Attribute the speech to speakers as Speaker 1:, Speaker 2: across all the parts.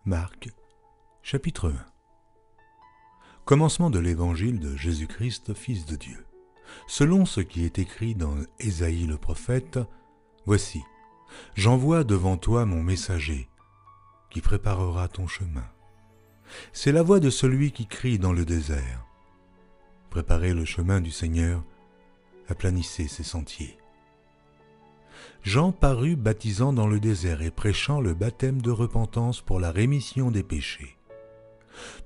Speaker 1: Marc, chapitre 1. Commencement de l'évangile de Jésus-Christ, Fils de Dieu. Selon ce qui est écrit dans Ésaïe le prophète, « Voici, j'envoie devant toi mon messager, qui préparera ton chemin. C'est la voix de celui qui crie dans le désert. Préparez le chemin du Seigneur, aplanissez ses sentiers. » Jean parut baptisant dans le désert et prêchant le baptême de repentance pour la rémission des péchés.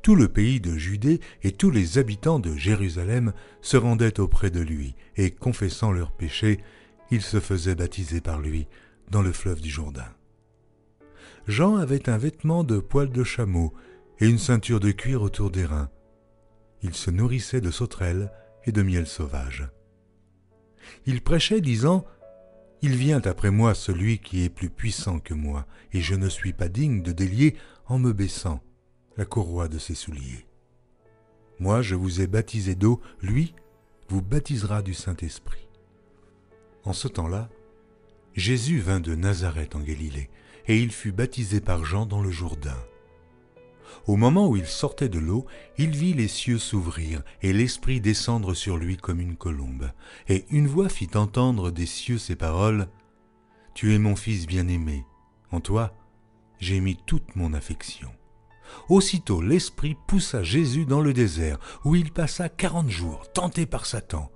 Speaker 1: Tout le pays de Judée et tous les habitants de Jérusalem se rendaient auprès de lui, et confessant leurs péchés, ils se faisaient baptiser par lui dans le fleuve du Jourdain. Jean avait un vêtement de poil de chameau et une ceinture de cuir autour des reins. Il se nourrissait de sauterelles et de miel sauvage. Il prêchait, disant « Il vient après moi celui qui est plus puissant que moi, et je ne suis pas digne de délier, en me baissant, la courroie de ses souliers. Moi, je vous ai baptisé d'eau, lui vous baptisera du Saint-Esprit. » En ce temps-là, Jésus vint de Nazareth en Galilée, et il fut baptisé par Jean dans le Jourdain. Au moment où il sortait de l'eau, il vit les cieux s'ouvrir et l'Esprit descendre sur lui comme une colombe. Et une voix fit entendre des cieux ces paroles : « Tu es mon Fils bien-aimé, en toi j'ai mis toute mon affection. » Aussitôt l'Esprit poussa Jésus dans le désert, où il passa 40 jours, tenté par Satan.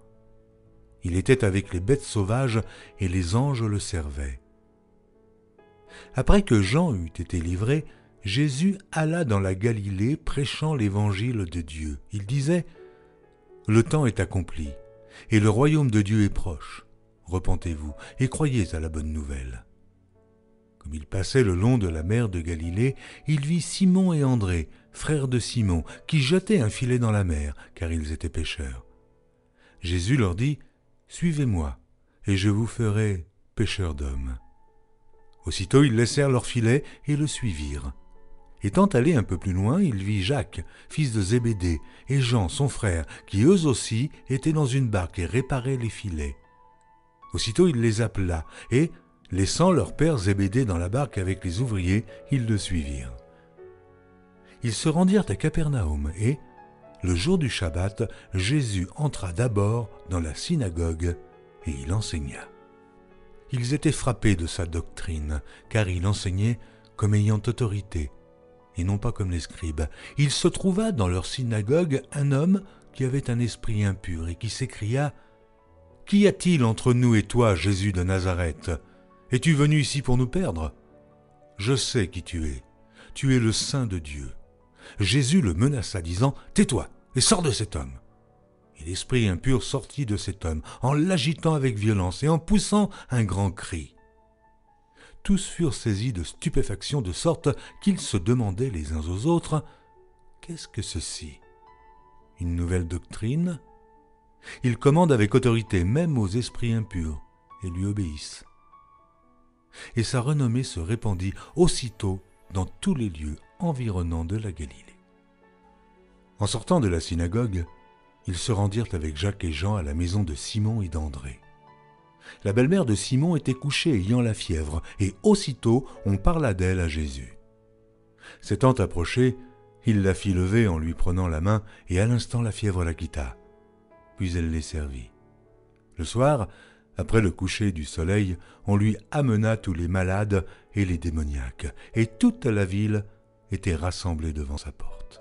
Speaker 1: Il était avec les bêtes sauvages, et les anges le servaient. Après que Jean eut été livré, Jésus alla dans la Galilée prêchant l'évangile de Dieu. Il disait : « Le temps est accompli, et le royaume de Dieu est proche. Repentez-vous et croyez à la bonne nouvelle. » Comme il passait le long de la mer de Galilée, il vit Simon et André, frères de Simon, qui jetaient un filet dans la mer, car ils étaient pêcheurs. Jésus leur dit : « Suivez-moi, et je vous ferai pêcheurs d'hommes. » Aussitôt ils laissèrent leur filet et le suivirent. Étant allé un peu plus loin, il vit Jacques, fils de Zébédée, et Jean, son frère, qui eux aussi étaient dans une barque et réparaient les filets. Aussitôt il les appela, et, laissant leur père Zébédée dans la barque avec les ouvriers, ils le suivirent. Ils se rendirent à Capernaum, et, le jour du Shabbat, Jésus entra d'abord dans la synagogue, et il enseigna. Ils étaient frappés de sa doctrine, car il enseignait comme ayant autorité, et non pas comme les scribes. Il se trouva dans leur synagogue un homme qui avait un esprit impur et qui s'écria : « Qu'y a-t-il entre nous et toi, Jésus de Nazareth ? Es-tu venu ici pour nous perdre ? Je sais qui tu es le Saint de Dieu. » Jésus le menaça, disant : « Tais-toi et sors de cet homme. » Et l'esprit impur sortit de cet homme, en l'agitant avec violence et en poussant un grand cri. Tous furent saisis de stupéfaction, de sorte qu'ils se demandaient les uns aux autres : « Qu'est-ce que ceci ? Une nouvelle doctrine ? » Il commande avec autorité même aux esprits impurs, et lui obéissent. Et sa renommée se répandit aussitôt dans tous les lieux environnants de la Galilée. En sortant de la synagogue, ils se rendirent avec Jacques et Jean à la maison de Simon et d'André. La belle-mère de Simon était couchée ayant la fièvre, et aussitôt on parla d'elle à Jésus. S'étant approché, il la fit lever en lui prenant la main, et à l'instant la fièvre la quitta. Puis elle les servit. Le soir, après le coucher du soleil, on lui amena tous les malades et les démoniaques, et toute la ville était rassemblée devant sa porte.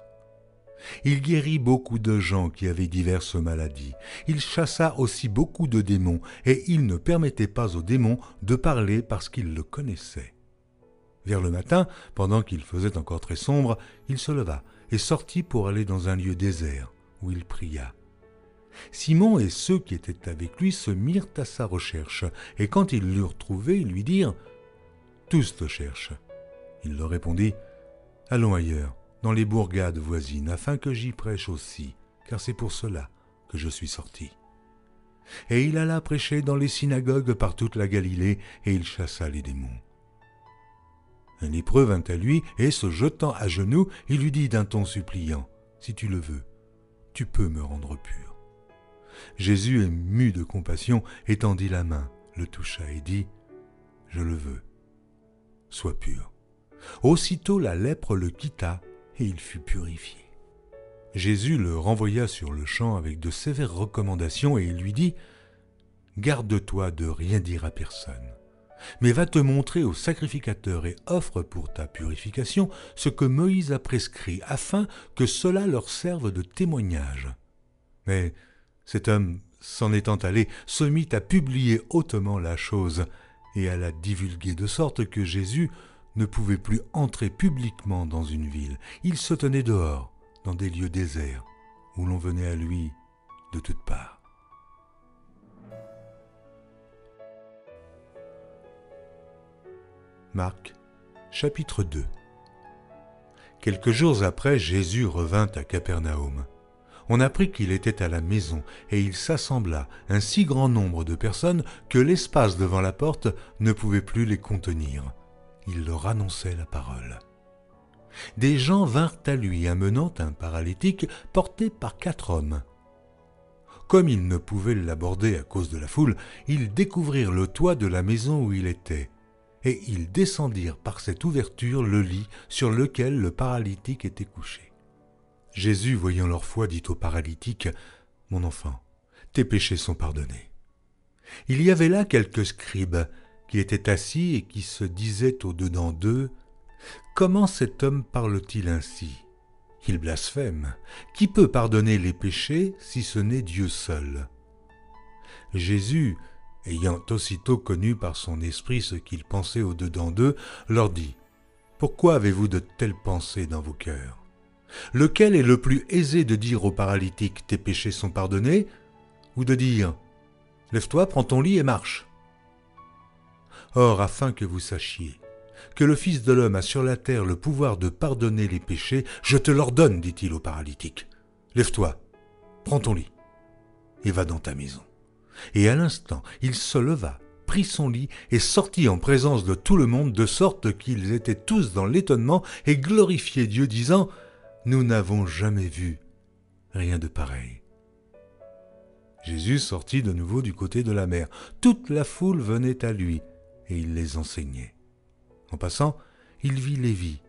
Speaker 1: Il guérit beaucoup de gens qui avaient diverses maladies. Il chassa aussi beaucoup de démons, et il ne permettait pas aux démons de parler parce qu'ils le connaissaient. Vers le matin, pendant qu'il faisait encore très sombre, il se leva et sortit pour aller dans un lieu désert, où il pria. Simon et ceux qui étaient avec lui se mirent à sa recherche, et quand ils l'eurent trouvé, ils lui dirent : « Tous te cherchent. » Il leur répondit : « Allons ailleurs, dans les bourgades voisines, afin que j'y prêche aussi, car c'est pour cela que je suis sorti. » Et il alla prêcher dans les synagogues par toute la Galilée, et il chassa les démons. Un lépreux vint à lui, et se jetant à genoux, il lui dit d'un ton suppliant : « Si tu le veux, tu peux me rendre pur. » Jésus, ému de compassion, étendit la main, le toucha et dit : « Je le veux, sois pur. » Aussitôt la lèpre le quitta et il fut purifié. Jésus le renvoya sur le champ avec de sévères recommandations et il lui dit « Garde-toi de rien dire à personne, mais va te montrer au sacrificateur et offre pour ta purification ce que Moïse a prescrit, afin que cela leur serve de témoignage. » Mais cet homme, s'en étant allé, se mit à publier hautement la chose et à la divulguer, de sorte que Jésus ne pouvait plus entrer publiquement dans une ville. Il se tenait dehors, dans des lieux déserts, où l'on venait à lui de toutes parts. Marc, chapitre 2. Quelques jours après, Jésus revint à Capernaum. On apprit qu'il était à la maison, et il s'assembla un si grand nombre de personnes que l'espace devant la porte ne pouvait plus les contenir. Il leur annonçait la parole. Des gens vinrent à lui, amenant un paralytique porté par 4 hommes. Comme ils ne pouvaient l'aborder à cause de la foule, ils découvrirent le toit de la maison où il était, et ils descendirent par cette ouverture le lit sur lequel le paralytique était couché. Jésus, voyant leur foi, dit au paralytique, « Mon enfant, tes péchés sont pardonnés. » Il y avait là quelques scribes qui étaient assis et qui se disaient au-dedans d'eux, « Comment cet homme parle-t-il ainsi ? Il blasphème. Qui peut pardonner les péchés si ce n'est Dieu seul ?» Jésus, ayant aussitôt connu par son esprit ce qu'ils pensaient au-dedans d'eux, leur dit, « Pourquoi avez-vous de telles pensées dans vos cœurs ? Lequel est le plus aisé de dire au paralytique « Tes péchés sont pardonnés » ou de dire « Lève-toi, prends ton lit et marche » ? Or, afin que vous sachiez que le Fils de l'homme a sur la terre le pouvoir de pardonner les péchés, je te l'ordonne, dit-il au paralytique. Lève-toi, prends ton lit et va dans ta maison. Et à l'instant, il se leva, prit son lit et sortit en présence de tout le monde, de sorte qu'ils étaient tous dans l'étonnement et glorifiaient Dieu, disant « Nous n'avons jamais vu rien de pareil. » Jésus sortit de nouveau du côté de la mer. Toute la foule venait à lui et il les enseignait. En passant, il vit Lévi,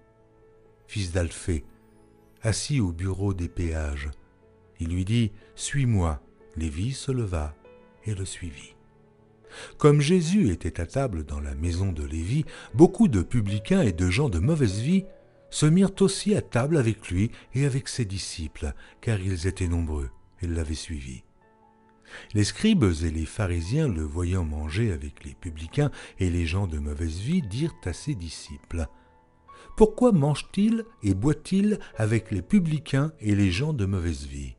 Speaker 1: fils d'Alphée, assis au bureau des péages. Il lui dit « Suis-moi ». Lévi se leva et le suivit. Comme Jésus était à table dans la maison de Lévi, beaucoup de publicains et de gens de mauvaise vie se mirent aussi à table avec lui et avec ses disciples, car ils étaient nombreux et l'avaient suivi. Les scribes et les pharisiens, le voyant manger avec les publicains et les gens de mauvaise vie, dirent à ses disciples « Pourquoi mange-t-il et boit-il avec les publicains et les gens de mauvaise vie ?»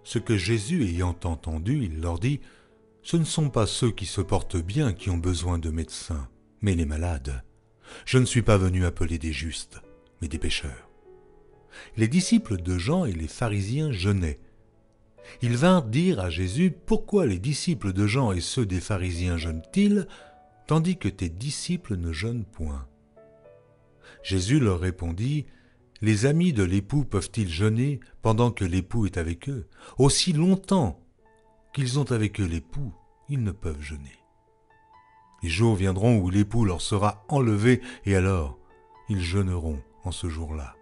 Speaker 1: Ce que Jésus ayant entendu, il leur dit « Ce ne sont pas ceux qui se portent bien qui ont besoin de médecins, mais les malades. Je ne suis pas venu appeler des justes, mais des pécheurs. » Les disciples de Jean et les pharisiens jeûnaient. Ils vinrent dire à Jésus « Pourquoi les disciples de Jean et ceux des pharisiens jeûnent-ils, tandis que tes disciples ne jeûnent point ?» Jésus leur répondit « Les amis de l'époux peuvent-ils jeûner pendant que l'époux est avec eux ? Aussi longtemps qu'ils ont avec eux l'époux, ils ne peuvent jeûner. Les jours viendront où l'époux leur sera enlevé, et alors ils jeûneront en ce jour-là.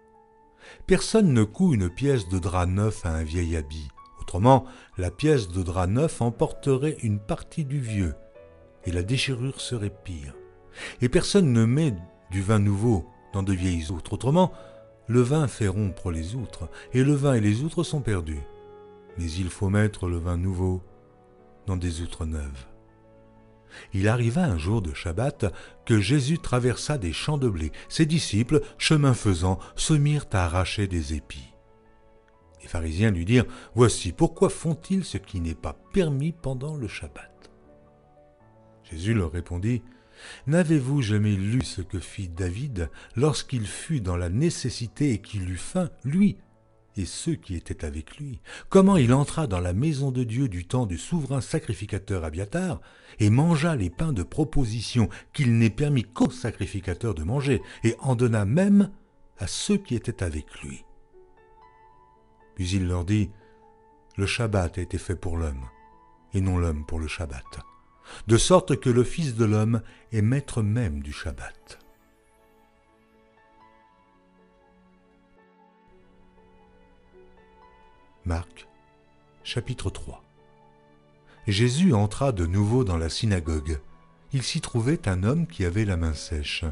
Speaker 1: Personne ne coud une pièce de drap neuf à un vieil habit. Autrement, la pièce de drap neuf emporterait une partie du vieux, et la déchirure serait pire. Et personne ne met du vin nouveau dans de vieilles outres. Autrement, le vin fait rompre les outres, et le vin et les outres sont perdus. Mais il faut mettre le vin nouveau dans des outres neuves. Il arriva un jour de Shabbat que Jésus traversa des champs de blé. Ses disciples, chemin faisant, se mirent à arracher des épis. Les pharisiens lui dirent « Voici, pourquoi font-ils ce qui n'est pas permis pendant le Shabbat ?» Jésus leur répondit « N'avez-vous jamais lu ce que fit David lorsqu'il fut dans la nécessité et qu'il eut faim, lui et ceux qui étaient avec lui? Comment il entra dans la maison de Dieu du temps du souverain sacrificateur Abiatar et mangea les pains de proposition qu'il n'est permis qu'aux sacrificateurs de manger, et en donna même à ceux qui étaient avec lui. Puis il leur dit « Le Shabbat a été fait pour l'homme, et non l'homme pour le Shabbat, de sorte que le Fils de l'homme est maître même du Shabbat. » Marc, chapitre 3. Jésus entra de nouveau dans la synagogue. Il s'y trouvait un homme qui avait la main sèche.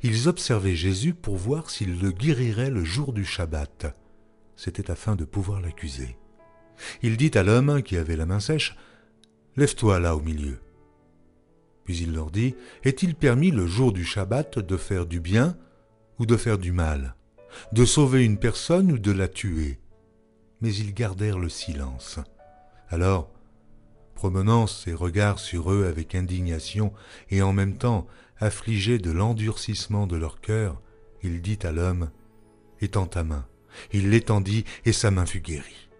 Speaker 1: Ils observaient Jésus pour voir s'il le guérirait le jour du Shabbat. C'était afin de pouvoir l'accuser. Il dit à l'homme qui avait la main sèche, « Lève-toi là au milieu. » Puis il leur dit, « Est-il permis le jour du Shabbat de faire du bien ou de faire du mal, de sauver une personne ou de la tuer ?» Mais ils gardèrent le silence. Alors, promenant ses regards sur eux avec indignation et en même temps affligé de l'endurcissement de leur cœur, il dit à l'homme, « Étends ta main. » Il l'étendit et sa main fut guérie.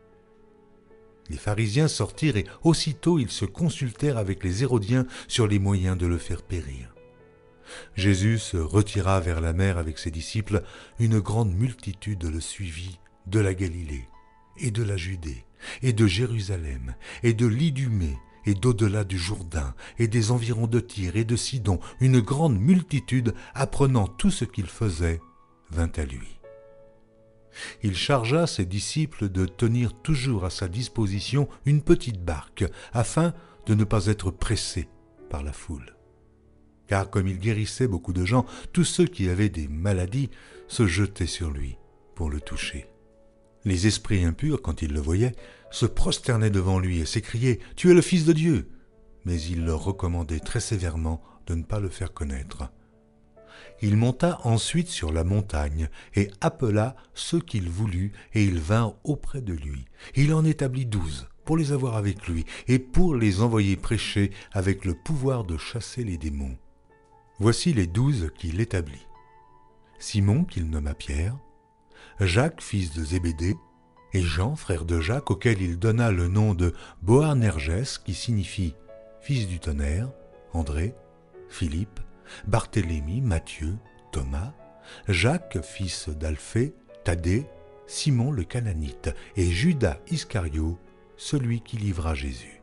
Speaker 1: Les pharisiens sortirent et aussitôt ils se consultèrent avec les Hérodiens sur les moyens de le faire périr. Jésus se retira vers la mer avec ses disciples. Une grande multitude le suivit de la Galilée et de la Judée et de Jérusalem et de l'Idumée et d'au-delà du Jourdain et des environs de Tyr et de Sidon. Une grande multitude, apprenant tout ce qu'il faisait, vint à lui. Il chargea ses disciples de tenir toujours à sa disposition une petite barque, afin de ne pas être pressés par la foule. Car comme il guérissait beaucoup de gens, tous ceux qui avaient des maladies se jetaient sur lui pour le toucher. Les esprits impurs, quand ils le voyaient, se prosternaient devant lui et s'écriaient « Tu es le Fils de Dieu !» Mais il leur recommandait très sévèrement de ne pas le faire connaître. Il monta ensuite sur la montagne et appela ceux qu'il voulut, et ils vinrent auprès de lui. Il en établit 12 pour les avoir avec lui et pour les envoyer prêcher avec le pouvoir de chasser les démons. Voici les 12 qu'il établit. Simon, qu'il nomma Pierre, Jacques, fils de Zébédée, et Jean, frère de Jacques, auquel il donna le nom de Boanerges, qui signifie « fils du tonnerre », André, Philippe, Barthélemy, Matthieu, Thomas, Jacques, fils d'Alphée, Thaddée, Simon le Cananite et Judas Iscario, celui qui livra Jésus.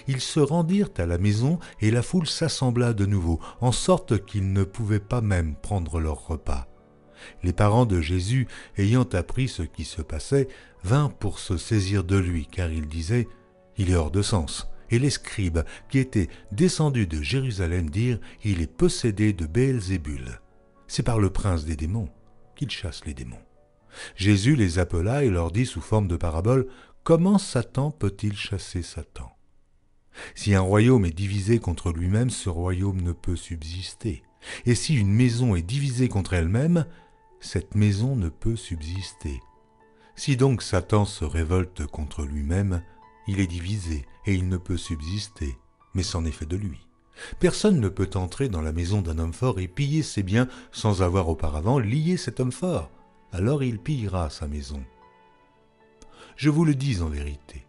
Speaker 1: Ils se rendirent à la maison et la foule s'assembla de nouveau, en sorte qu'ils ne pouvaient pas même prendre leur repas. Les parents de Jésus, ayant appris ce qui se passait, vinrent pour se saisir de lui, car ils disaient « Il est hors de sens ». Et les scribes, qui étaient descendus de Jérusalem, dirent « Il est possédé de Béelzébul. C'est par le prince des démons qu'il chasse les démons. » Jésus les appela et leur dit sous forme de parabole « Comment Satan peut-il chasser Satan? Si un royaume est divisé contre lui-même, ce royaume ne peut subsister. Et si une maison est divisée contre elle-même, cette maison ne peut subsister. Si donc Satan se révolte contre lui-même, il est divisé et il ne peut subsister, mais c'en est fait de lui. Personne ne peut entrer dans la maison d'un homme fort et piller ses biens sans avoir auparavant lié cet homme fort. Alors il pillera sa maison. Je vous le dis en vérité,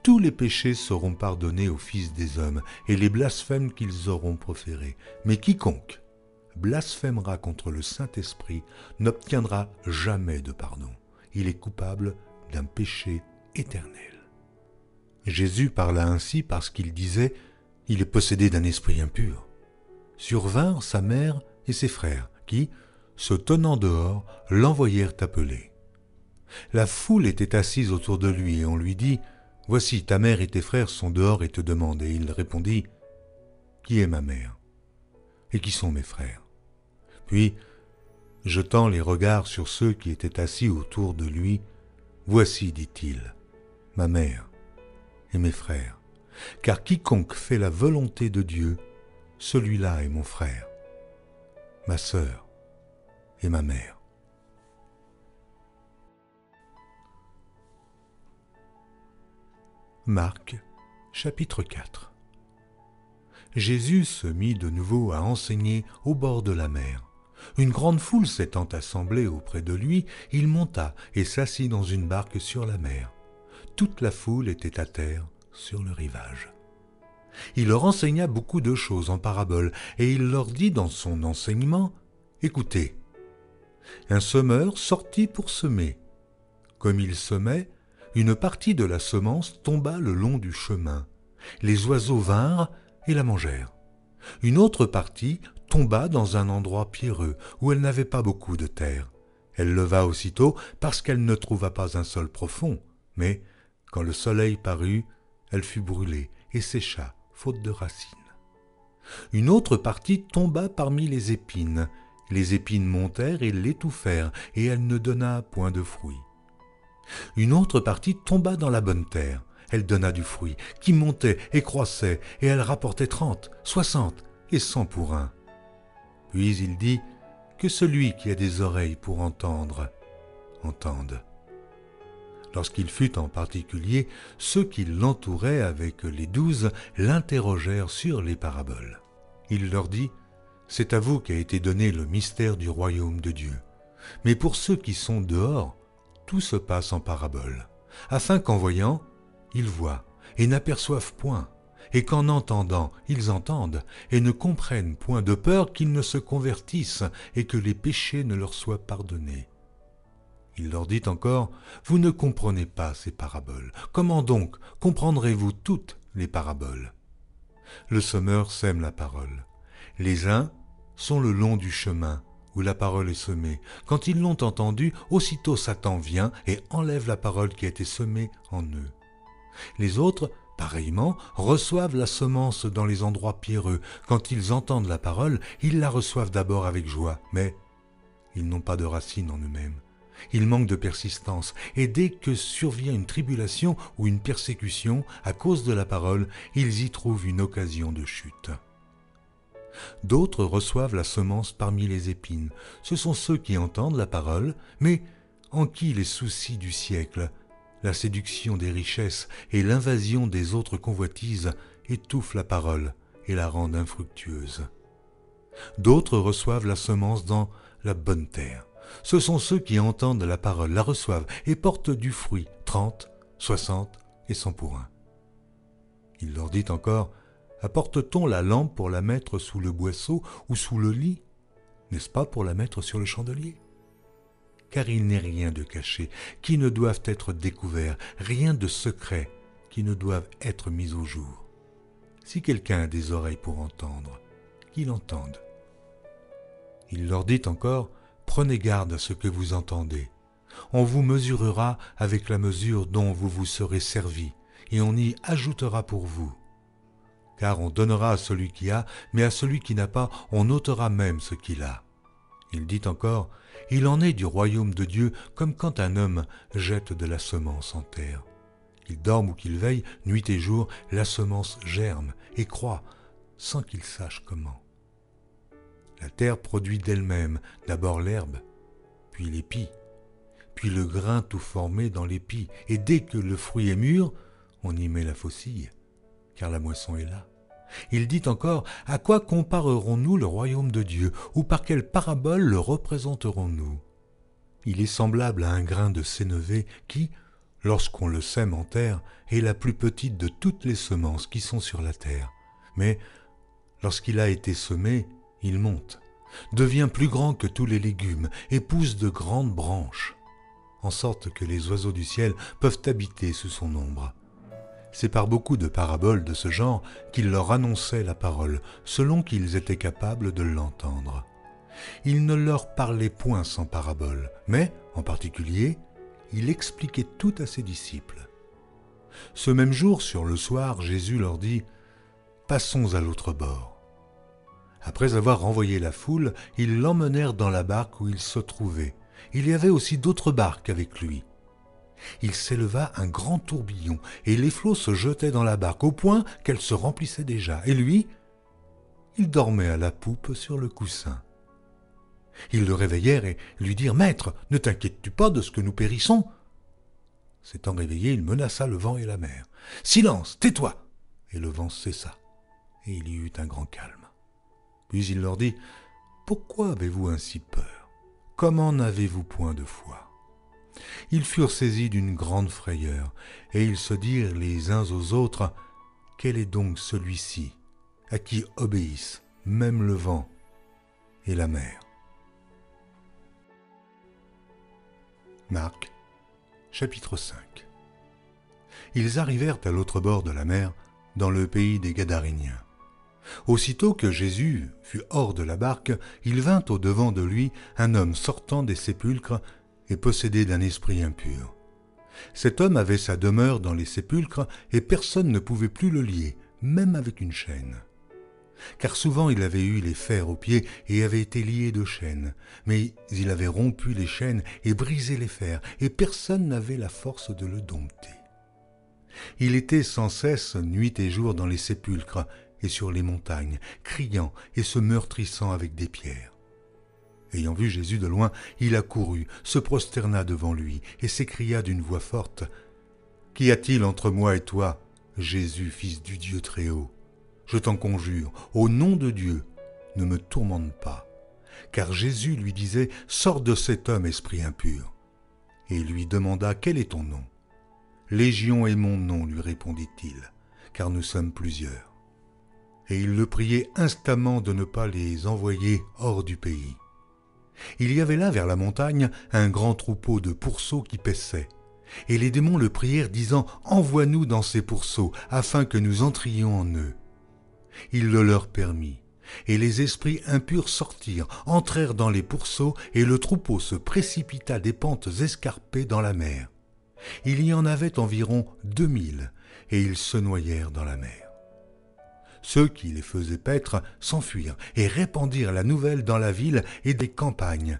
Speaker 1: tous les péchés seront pardonnés aux fils des hommes et les blasphèmes qu'ils auront proférés. Mais quiconque blasphémera contre le Saint-Esprit n'obtiendra jamais de pardon. Il est coupable d'un péché éternel. Jésus parla ainsi parce qu'il disait « Il est possédé d'un esprit impur ». Survinrent sa mère et ses frères qui, se tenant dehors, l'envoyèrent appeler. La foule était assise autour de lui et on lui dit « Voici, ta mère et tes frères sont dehors et te demandent. » Et il répondit « Qui est ma mère? Et qui sont mes frères ?» Puis, jetant les regards sur ceux qui étaient assis autour de lui, « Voici, dit-il, ma mère et mes frères, car quiconque fait la volonté de Dieu, celui-là est mon frère, ma sœur et ma mère. » Marc, chapitre 4. Jésus se mit de nouveau à enseigner au bord de la mer. Une grande foule s'étant assemblée auprès de lui, il monta et s'assit dans une barque sur la mer. Toute la foule était à terre sur le rivage. Il leur enseigna beaucoup de choses en paraboles, et il leur dit dans son enseignement, « Écoutez, un semeur sortit pour semer. Comme il semait, une partie de la semence tomba le long du chemin. Les oiseaux vinrent et la mangèrent. Une autre partie tomba dans un endroit pierreux, où elle n'avait pas beaucoup de terre. Elle leva aussitôt parce qu'elle ne trouva pas un sol profond, mais quand le soleil parut, elle fut brûlée et sécha, faute de racines. Une autre partie tomba parmi les épines. Les épines montèrent et l'étouffèrent, et elle ne donna point de fruit. Une autre partie tomba dans la bonne terre. Elle donna du fruit, qui montait et croissait, et elle rapportait 30, 60 et 100 pour un. Puis il dit, que celui qui a des oreilles pour entendre, entende. Lorsqu'il fut en particulier, ceux qui l'entouraient avec les 12 l'interrogèrent sur les paraboles. Il leur dit, « C'est à vous qu'a été donné le mystère du royaume de Dieu. Mais pour ceux qui sont dehors, tout se passe en paraboles, afin qu'en voyant, ils voient et n'aperçoivent point, et qu'en entendant, ils entendent et ne comprennent point, de peur qu'ils ne se convertissent et que les péchés ne leur soient pardonnés. » Il leur dit encore, « Vous ne comprenez pas ces paraboles. Comment donc comprendrez-vous toutes les paraboles ? Le semeur sème la parole. Les uns sont le long du chemin où la parole est semée. Quand ils l'ont entendue, aussitôt Satan vient et enlève la parole qui a été semée en eux. Les autres, pareillement, reçoivent la semence dans les endroits pierreux. Quand ils entendent la parole, ils la reçoivent d'abord avec joie, mais ils n'ont pas de racine en eux-mêmes. Ils manquent de persistance, et dès que survient une tribulation ou une persécution à cause de la parole, ils y trouvent une occasion de chute. D'autres reçoivent la semence parmi les épines. Ce sont ceux qui entendent la parole, mais en qui les soucis du siècle, la séduction des richesses et l'invasion des autres convoitises étouffent la parole et la rendent infructueuse. D'autres reçoivent la semence dans la bonne terre. Ce sont ceux qui entendent la parole, la reçoivent et portent du fruit, 30, 60 et 100 pour un. Il leur dit encore, « Apporte-t-on la lampe pour la mettre sous le boisseau ou sous le lit? N'est-ce pas pour la mettre sur le chandelier? Car il n'est rien de caché qui ne doive être découvert, rien de secret qui ne doive être mis au jour. Si quelqu'un a des oreilles pour entendre, qu'il entende. » Il leur dit encore, « Prenez garde à ce que vous entendez. On vous mesurera avec la mesure dont vous vous serez servi, et on y ajoutera pour vous. Car on donnera à celui qui a, mais à celui qui n'a pas, on ôtera même ce qu'il a. » Il dit encore, « Il en est du royaume de Dieu comme quand un homme jette de la semence en terre. Qu'il dorme ou qu'il veille, nuit et jour, la semence germe et croît, sans qu'il sache comment. La terre produit d'elle-même d'abord l'herbe, puis l'épi, puis le grain tout formé dans l'épi, et dès que le fruit est mûr, on y met la faucille, car la moisson est là. » Il dit encore, « À quoi comparerons-nous le royaume de Dieu, ou par quelle parabole le représenterons-nous ? Il est semblable à un grain de sénévé qui, lorsqu'on le sème en terre, est la plus petite de toutes les semences qui sont sur la terre. Mais lorsqu'il a été semé, il monte, devient plus grand que tous les légumes et pousse de grandes branches, en sorte que les oiseaux du ciel peuvent habiter sous son ombre. » C'est par beaucoup de paraboles de ce genre qu'il leur annonçait la parole, selon qu'ils étaient capables de l'entendre. Il ne leur parlait point sans parabole, mais, en particulier, il expliquait tout à ses disciples. Ce même jour, sur le soir, Jésus leur dit « Passons à l'autre bord. » Après avoir renvoyé la foule, ils l'emmenèrent dans la barque où il se trouvait. Il y avait aussi d'autres barques avec lui. Il s'éleva un grand tourbillon, et les flots se jetaient dans la barque, au point qu'elle se remplissait déjà. Et lui, il dormait à la poupe sur le coussin. Ils le réveillèrent et lui dirent « Maître, ne t'inquiètes-tu pas de ce que nous périssons ?» S'étant réveillé, il menaça le vent et la mer. « Silence, tais-toi !» Et le vent cessa, et il y eut un grand calme. Puis il leur dit, « Pourquoi avez-vous ainsi peur? Comment n'avez-vous point de foi ?» Ils furent saisis d'une grande frayeur, et ils se dirent les uns aux autres, « Quel est donc celui-ci, à qui obéissent même le vent et la mer ?» Marc, chapitre 5. Ils arrivèrent à l'autre bord de la mer, dans le pays des Gadaréniens. Aussitôt que Jésus fut hors de la barque, il vint au-devant de lui un homme sortant des sépulcres et possédé d'un esprit impur. Cet homme avait sa demeure dans les sépulcres et personne ne pouvait plus le lier, même avec une chaîne. Car souvent il avait eu les fers aux pieds et avait été lié de chaînes, mais il avait rompu les chaînes et brisé les fers, et personne n'avait la force de le dompter. Il était sans cesse nuit et jour dans les sépulcres et sur les montagnes, criant et se meurtrissant avec des pierres. Ayant vu Jésus de loin, il accourut, se prosterna devant lui et s'écria d'une voix forte : « Qu'y a-t-il entre moi et toi, Jésus, fils du Dieu Très-Haut ? Je t'en conjure, au nom de Dieu, ne me tourmente pas. » Car Jésus lui disait : « Sors de cet homme, esprit impur. » Et il lui demanda : « Quel est ton nom ? » ?»« Légion est mon nom, lui répondit-il, car nous sommes plusieurs. » Et il le priait instamment de ne pas les envoyer hors du pays. Il y avait là, vers la montagne, un grand troupeau de pourceaux qui paissaient. Et les démons le prièrent, disant : « Envoie-nous dans ces pourceaux, afin que nous entrions en eux. » Il le leur permit. Et les esprits impurs sortirent, entrèrent dans les pourceaux, et le troupeau se précipita des pentes escarpées dans la mer. Il y en avait environ 2000, et ils se noyèrent dans la mer. Ceux qui les faisaient paître s'enfuirent et répandirent la nouvelle dans la ville et des campagnes.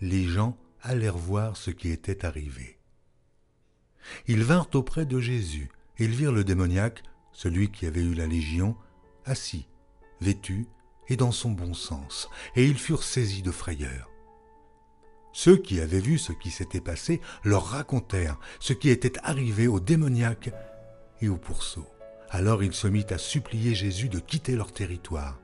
Speaker 1: Les gens allèrent voir ce qui était arrivé. Ils vinrent auprès de Jésus, et ils virent le démoniaque, celui qui avait eu la légion, assis, vêtu et dans son bon sens, et ils furent saisis de frayeur. Ceux qui avaient vu ce qui s'était passé leur racontèrent ce qui était arrivé au démoniaque et au pourceau. Alors il se mit à supplier Jésus de quitter leur territoire.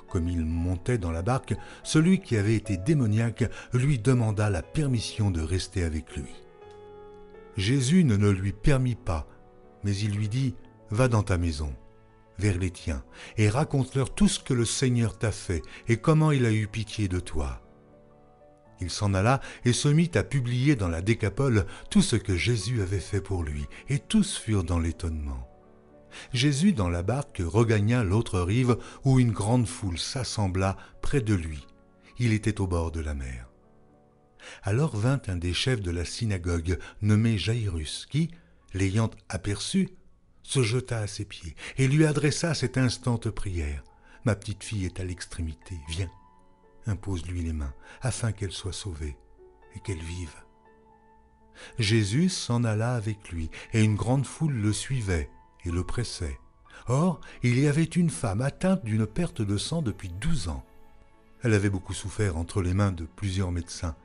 Speaker 1: Comme il montait dans la barque, celui qui avait été démoniaque lui demanda la permission de rester avec lui. Jésus ne le lui permit pas, mais il lui dit : « Va dans ta maison, vers les tiens, et raconte-leur tout ce que le Seigneur t'a fait et comment il a eu pitié de toi. » Il s'en alla et se mit à publier dans la Décapole tout ce que Jésus avait fait pour lui, et tous furent dans l'étonnement. Jésus, dans la barque, regagna l'autre rive où une grande foule s'assembla près de lui. Il était au bord de la mer. Alors vint un des chefs de la synagogue, nommé Jaïrus, qui, l'ayant aperçu, se jeta à ses pieds et lui adressa cette instante prière : « Ma petite fille est à l'extrémité, viens, impose-lui les mains, afin qu'elle soit sauvée et qu'elle vive. » Jésus s'en alla avec lui, et une grande foule le suivait et le pressait. Or, il y avait une femme atteinte d'une perte de sang depuis 12 ans. Elle avait beaucoup souffert entre les mains de plusieurs médecins.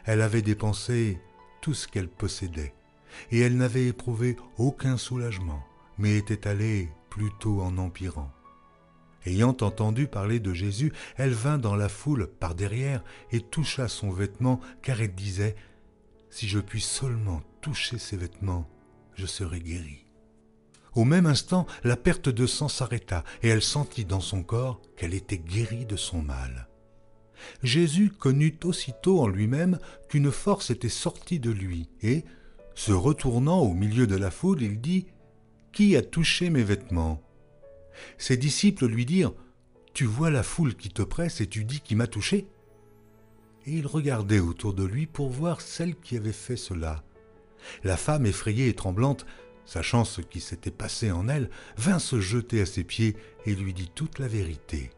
Speaker 1: Elle avait dépensé tout ce qu'elle possédait, et elle n'avait éprouvé aucun soulagement, mais était allée plutôt en empirant. Ayant entendu parler de Jésus, elle vint dans la foule par derrière et toucha son vêtement, car elle disait : « Si je puis seulement toucher ses vêtements, je serai guérie. » Au même instant, la perte de sang s'arrêta, et elle sentit dans son corps qu'elle était guérie de son mal. Jésus connut aussitôt en lui-même qu'une force était sortie de lui, et, se retournant au milieu de la foule, il dit : « Qui a touché mes vêtements ?» Ses disciples lui dirent : « Tu vois la foule qui te presse et tu dis qui m'a touché ?» Et il regardait autour de lui pour voir celle qui avait fait cela. La femme, effrayée et tremblante, sachant ce qui s'était passé en elle, vint se jeter à ses pieds et lui dit toute la vérité.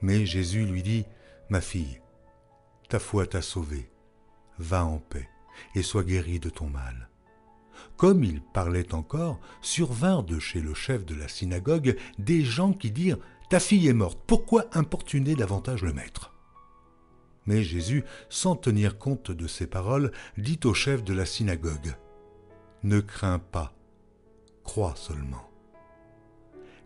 Speaker 1: Mais Jésus lui dit : « Ma fille, ta foi t'a sauvée. Va en paix et sois guérie de ton mal. » Comme il parlait encore, survinrent de chez le chef de la synagogue des gens qui dirent : « Ta fille est morte, pourquoi importuner davantage le maître ?» Mais Jésus, sans tenir compte de ces paroles, dit au chef de la synagogue : « Ne crains pas, crois seulement. »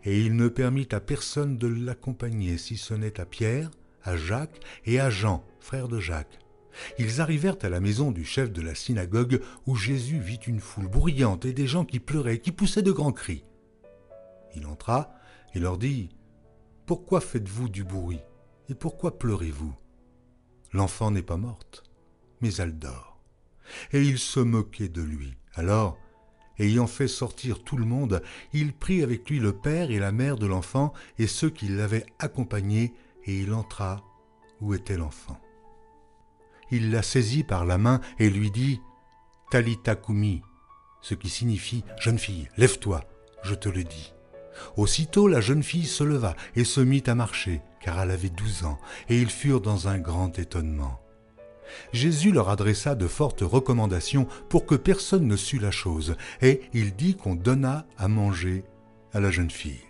Speaker 1: Et il ne permit à personne de l'accompagner, si ce n'est à Pierre, à Jacques et à Jean, frère de Jacques. Ils arrivèrent à la maison du chef de la synagogue, où Jésus vit une foule bruyante et des gens qui pleuraient, qui poussaient de grands cris. Il entra et leur dit : « Pourquoi faites-vous du bruit et pourquoi pleurez-vous ? L'enfant n'est pas morte, mais elle dort. » Et ils se moquaient de lui. Alors Ayant fait sortir tout le monde, il prit avec lui le père et la mère de l'enfant et ceux qui l'avaient accompagné, et il entra où était l'enfant. Il la saisit par la main et lui dit « Talitha koumi », ce qui signifie « Jeune fille, lève-toi, je te le dis ». Aussitôt la jeune fille se leva et se mit à marcher, car elle avait 12 ans, et ils furent dans un grand étonnement. Jésus leur adressa de fortes recommandations pour que personne ne sût la chose, et il dit qu'on donna à manger à la jeune fille.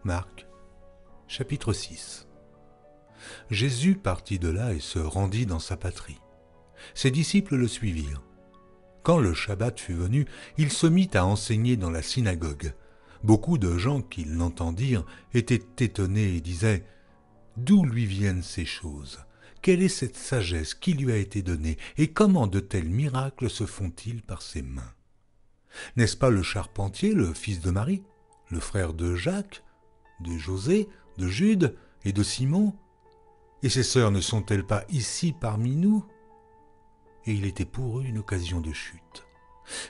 Speaker 1: Marc, chapitre 6. Jésus partit de là et se rendit dans sa patrie. Ses disciples le suivirent. Quand le Shabbat fut venu, il se mit à enseigner dans la synagogue. Beaucoup de gens qui l'entendirent étaient étonnés et disaient « D'où lui viennent ces choses ? Quelle est cette sagesse qui lui a été donnée et comment de tels miracles se font-ils par ses mains ? N'est-ce pas le charpentier, le fils de Marie, le frère de Jacques, de José, de Jude et de Simon ? Et ses sœurs ne sont-elles pas ici parmi nous ?» Et il était pour eux une occasion de chute.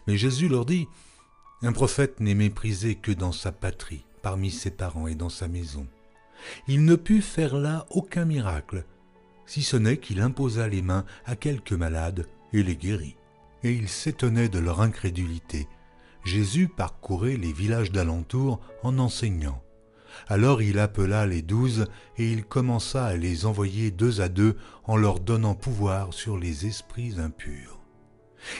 Speaker 1: Mais Jésus leur dit « Un prophète n'est méprisé que dans sa patrie, parmi ses parents et dans sa maison. Il ne put faire là aucun miracle, si ce n'est qu'il imposa les mains à quelques malades et les guérit. » Et ils s'étonnaient de leur incrédulité. Jésus parcourait les villages d'alentour en enseignant. Alors il appela les 12 et il commença à les envoyer 2 à 2 en leur donnant pouvoir sur les esprits impurs.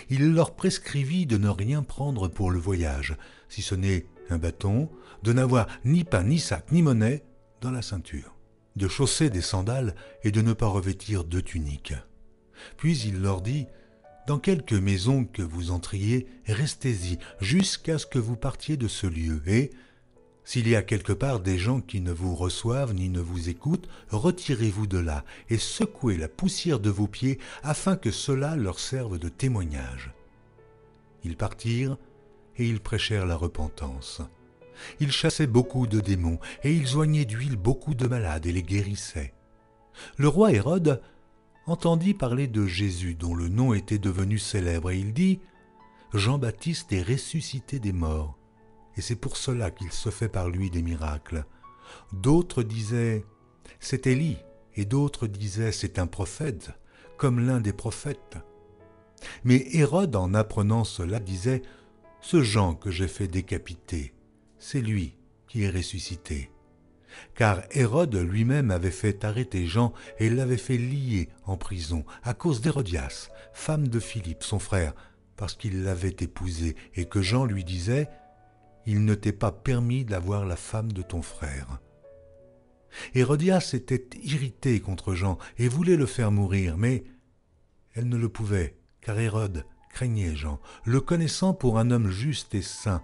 Speaker 1: Il leur prescrivit de ne rien prendre pour le voyage, si ce n'est un bâton, de n'avoir ni pain, ni sac, ni monnaie dans la ceinture, de chausser des sandales et de ne pas revêtir de tunique. Puis il leur dit « Dans quelque maison que vous entriez, restez-y jusqu'à ce que vous partiez de ce lieu, et s'il y a quelque part des gens qui ne vous reçoivent ni ne vous écoutent, retirez-vous de là et secouez la poussière de vos pieds afin que cela leur serve de témoignage. » Ils partirent et ils prêchèrent la repentance. Ils chassaient beaucoup de démons et ils oignaient d'huile beaucoup de malades et les guérissaient. Le roi Hérode entendit parler de Jésus dont le nom était devenu célèbre et il dit « Jean-Baptiste est ressuscité des morts. » Et c'est pour cela qu'il se fait par lui des miracles. D'autres disaient « C'est Élie » et d'autres disaient « C'est un prophète, comme l'un des prophètes. » Mais Hérode, en apprenant cela, disait « Ce Jean que j'ai fait décapiter, c'est lui qui est ressuscité. » Car Hérode lui-même avait fait arrêter Jean et l'avait fait lier en prison à cause d'Hérodias, femme de Philippe, son frère, parce qu'il l'avait épousée et que Jean lui disait « Il ne t'est pas permis d'avoir la femme de ton frère. » Hérodias était irritée contre Jean et voulait le faire mourir, mais elle ne le pouvait, car Hérode craignait Jean, le connaissant pour un homme juste et saint.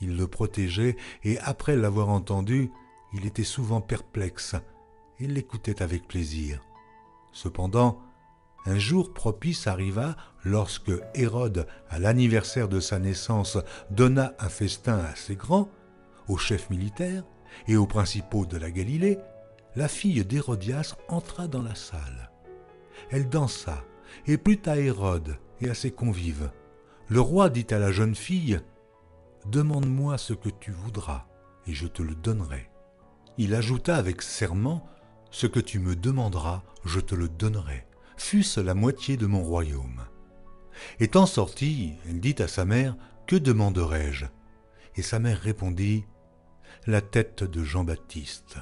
Speaker 1: Il le protégeait et après l'avoir entendu, il était souvent perplexe et l'écoutait avec plaisir. Cependant, un jour propice arriva lorsque Hérode, à l'anniversaire de sa naissance, donna un festin assez grand aux chefs militaires et aux principaux de la Galilée. La fille d'Hérodias entra dans la salle. Elle dansa et plut à Hérode et à ses convives. Le roi dit à la jeune fille « Demande-moi ce que tu voudras et je te le donnerai. » Il ajouta avec serment « Ce que tu me demanderas, je te le donnerai. Fût-ce la moitié de mon royaume. » Étant sortie, elle dit à sa mère « Que demanderai-je » Et sa mère répondit « La tête de Jean-Baptiste. »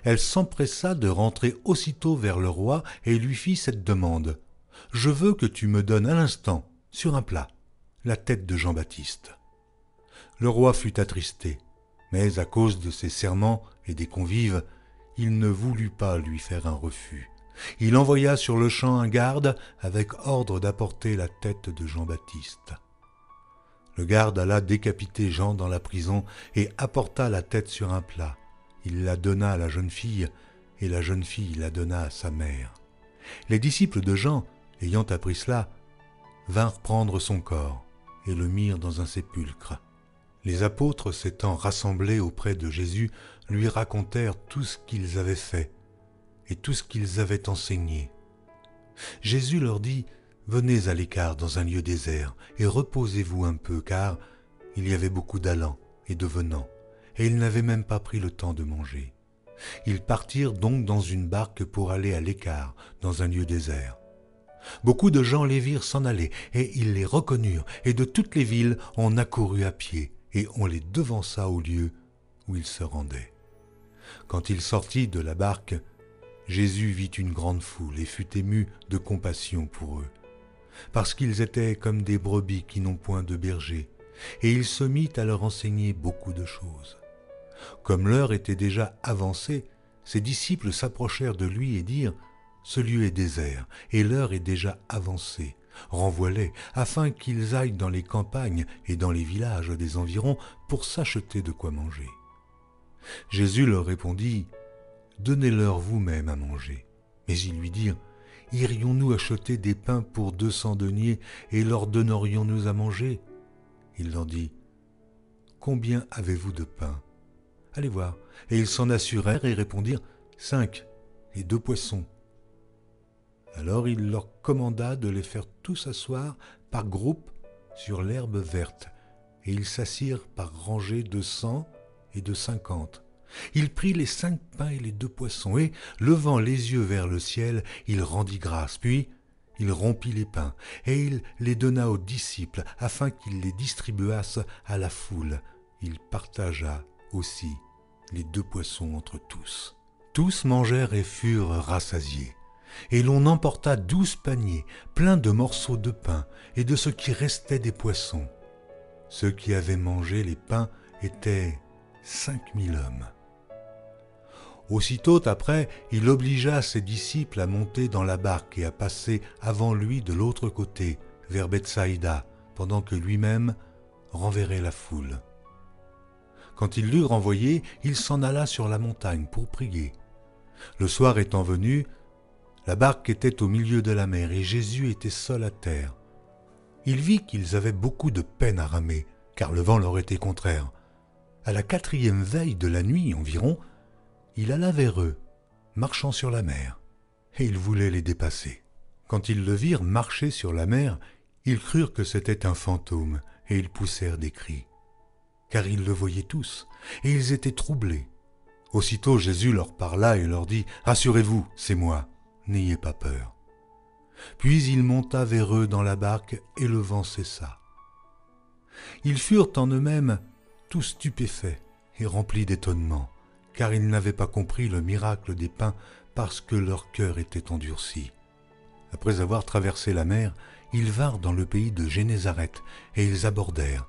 Speaker 1: Elle s'empressa de rentrer aussitôt vers le roi et lui fit cette demande « Je veux que tu me donnes à l'instant, sur un plat, la tête de Jean-Baptiste. » Le roi fut attristé, mais à cause de ses serments et des convives, il ne voulut pas lui faire un refus. Il envoya sur le champ un garde avec ordre d'apporter la tête de Jean-Baptiste. Le garde alla décapiter Jean dans la prison et apporta la tête sur un plat. Il la donna à la jeune fille et la jeune fille la donna à sa mère. Les disciples de Jean, ayant appris cela, vinrent prendre son corps et le mirent dans un sépulcre. Les apôtres s'étant rassemblés auprès de Jésus, lui racontèrent tout ce qu'ils avaient fait et tout ce qu'ils avaient enseigné. Jésus leur dit « venez à l'écart dans un lieu désert et reposez-vous un peu, car il y avait beaucoup d'allants et de venants, et ils n'avaient même pas pris le temps de manger. Ils partirent donc dans une barque pour aller à l'écart dans un lieu désert. Beaucoup de gens les virent s'en aller, et ils les reconnurent, et de toutes les villes on accourut à pied, et on les devança au lieu où ils se rendaient. Quand il sortit de la barque, Jésus vit une grande foule et fut ému de compassion pour eux, parce qu'ils étaient comme des brebis qui n'ont point de berger, et il se mit à leur enseigner beaucoup de choses. Comme l'heure était déjà avancée, ses disciples s'approchèrent de lui et dirent « Ce lieu est désert, et l'heure est déjà avancée. Renvoie-les, afin qu'ils aillent dans les campagnes et dans les villages des environs pour s'acheter de quoi manger. » Jésus leur répondit « Donnez-leur vous-même à manger. » Mais ils lui dirent « Irions-nous acheter des pains pour 200 deniers et leur donnerions-nous à manger ?» Il leur dit « Combien avez-vous de pain ? Allez voir. » Et ils s'en assurèrent et répondirent « 5 et 2 poissons. » Alors il leur commanda de les faire tous asseoir par groupes sur l'herbe verte, et ils s'assirent par rangées de 100 et de 50. Il prit les 5 pains et les 2 poissons, et, levant les yeux vers le ciel, il rendit grâce. Puis il rompit les pains, et il les donna aux disciples, afin qu'ils les distribuassent à la foule. Il partagea aussi les 2 poissons entre tous. Tous mangèrent et furent rassasiés. Et l'on emporta 12 paniers, pleins de morceaux de pain et de ce qui restait des poissons. Ceux qui avaient mangé les pains étaient 5000 hommes. Aussitôt après, il obligea ses disciples à monter dans la barque et à passer avant lui de l'autre côté, vers Bethsaïda, pendant que lui-même renverrait la foule. Quand il l'eut renvoyé, il s'en alla sur la montagne pour prier. Le soir étant venu, la barque était au milieu de la mer et Jésus était seul à terre. Il vit qu'ils avaient beaucoup de peine à ramer, car le vent leur était contraire. À la 4e veille de la nuit environ, il alla vers eux, marchant sur la mer, et il voulait les dépasser. Quand ils le virent marcher sur la mer, ils crurent que c'était un fantôme, et ils poussèrent des cris. Car ils le voyaient tous, et ils étaient troublés. Aussitôt Jésus leur parla et leur dit « Rassurez-vous, c'est moi, n'ayez pas peur. » Puis il monta vers eux dans la barque, et le vent cessa. Ils furent en eux-mêmes tous stupéfaits et remplis d'étonnement, car ils n'avaient pas compris le miracle des pains parce que leur cœur était endurci. Après avoir traversé la mer, ils vinrent dans le pays de Génézareth, et ils abordèrent.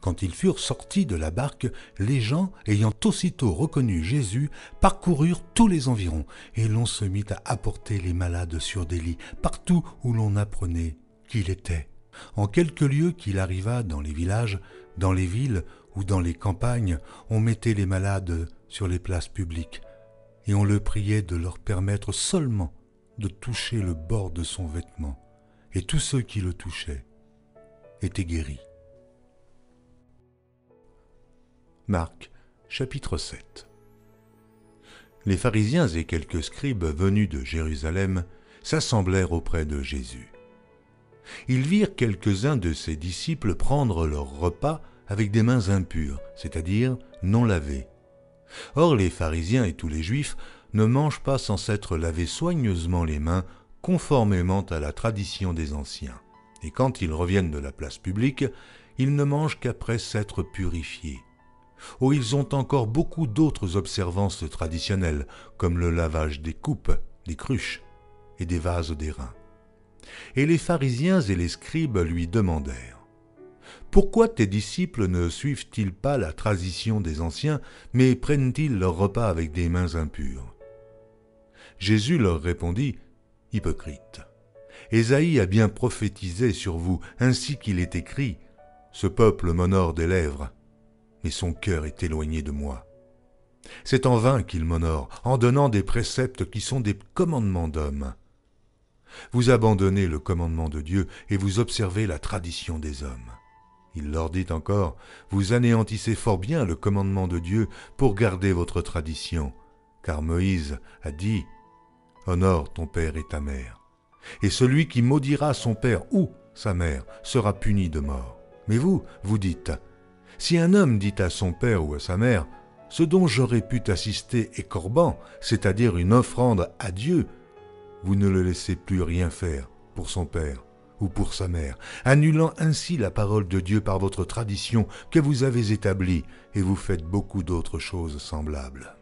Speaker 1: Quand ils furent sortis de la barque, les gens, ayant aussitôt reconnu Jésus, parcoururent tous les environs, et l'on se mit à apporter les malades sur des lits, partout où l'on apprenait qu'il était. En quelques lieux qu'il arriva dans les villages, dans les villes ou dans les campagnes, on mettait les malades sur les places publiques, et on le priait de leur permettre seulement de toucher le bord de son vêtement, et tous ceux qui le touchaient étaient guéris. Marc, chapitre 7. Les pharisiens et quelques scribes venus de Jérusalem s'assemblèrent auprès de Jésus. Ils virent quelques-uns de ses disciples prendre leur repas avec des mains impures, c'est-à-dire non lavées. Or les pharisiens et tous les juifs ne mangent pas sans s'être lavés soigneusement les mains, conformément à la tradition des anciens. Et quand ils reviennent de la place publique, ils ne mangent qu'après s'être purifiés. Oh, ils ont encore beaucoup d'autres observances traditionnelles, comme le lavage des coupes, des cruches et des vases d'airain. Et les pharisiens et les scribes lui demandèrent « Pourquoi tes disciples ne suivent-ils pas la tradition des anciens, mais prennent-ils leur repas avec des mains impures ?» Jésus leur répondit « Hypocrites, Ésaïe a bien prophétisé sur vous, ainsi qu'il est écrit « Ce peuple m'honore des lèvres, mais son cœur est éloigné de moi. » C'est en vain qu'il m'honore, en donnant des préceptes qui sont des commandements d'hommes. Vous abandonnez le commandement de Dieu et vous observez la tradition des hommes. Il leur dit encore, vous anéantissez fort bien le commandement de Dieu pour garder votre tradition, car Moïse a dit, honore ton père et ta mère, Et celui qui maudira son père ou sa mère sera puni de mort. Mais vous, vous dites, si un homme dit à son père ou à sa mère, ce dont j'aurais pu t'assister est corban, c'est-à-dire une offrande à Dieu, vous ne le laissez plus rien faire pour son père ou pour sa mère, annulant ainsi la parole de Dieu par votre tradition que vous avez établie, et vous faites beaucoup d'autres choses semblables.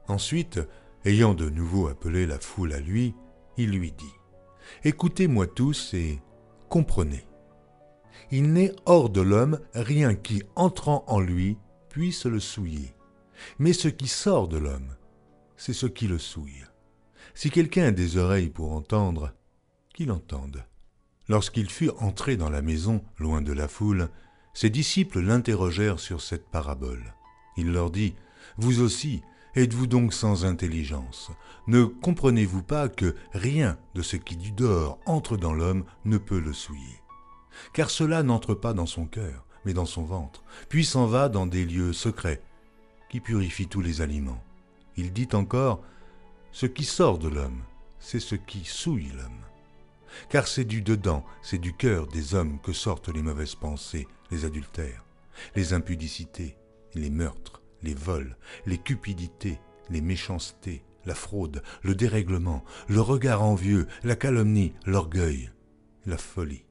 Speaker 1: Ensuite, ayant de nouveau appelé la foule à lui, il lui dit, « Écoutez-moi tous et comprenez. Il n'est hors de l'homme rien qui, entrant en lui, puisse le souiller. Mais ce qui sort de l'homme, c'est ce qui le souille. Si quelqu'un a des oreilles pour entendre, qu'il entende. » Lorsqu'il fut entré dans la maison, loin de la foule, ses disciples l'interrogèrent sur cette parabole. Il leur dit, « Vous aussi, êtes-vous donc sans intelligence? Ne comprenez-vous pas que rien de ce qui du dehors entre dans l'homme ne peut le souiller? Car cela n'entre pas dans son cœur, mais dans son ventre, puis s'en va dans des lieux secrets, qui purifient tous les aliments. » Il dit encore, « Ce qui sort de l'homme, c'est ce qui souille l'homme. Car c'est du dedans, c'est du cœur des hommes que sortent les mauvaises pensées, les adultères, les impudicités, les meurtres, les vols, les cupidités, les méchancetés, la fraude, le dérèglement, le regard envieux, la calomnie, l'orgueil, la folie.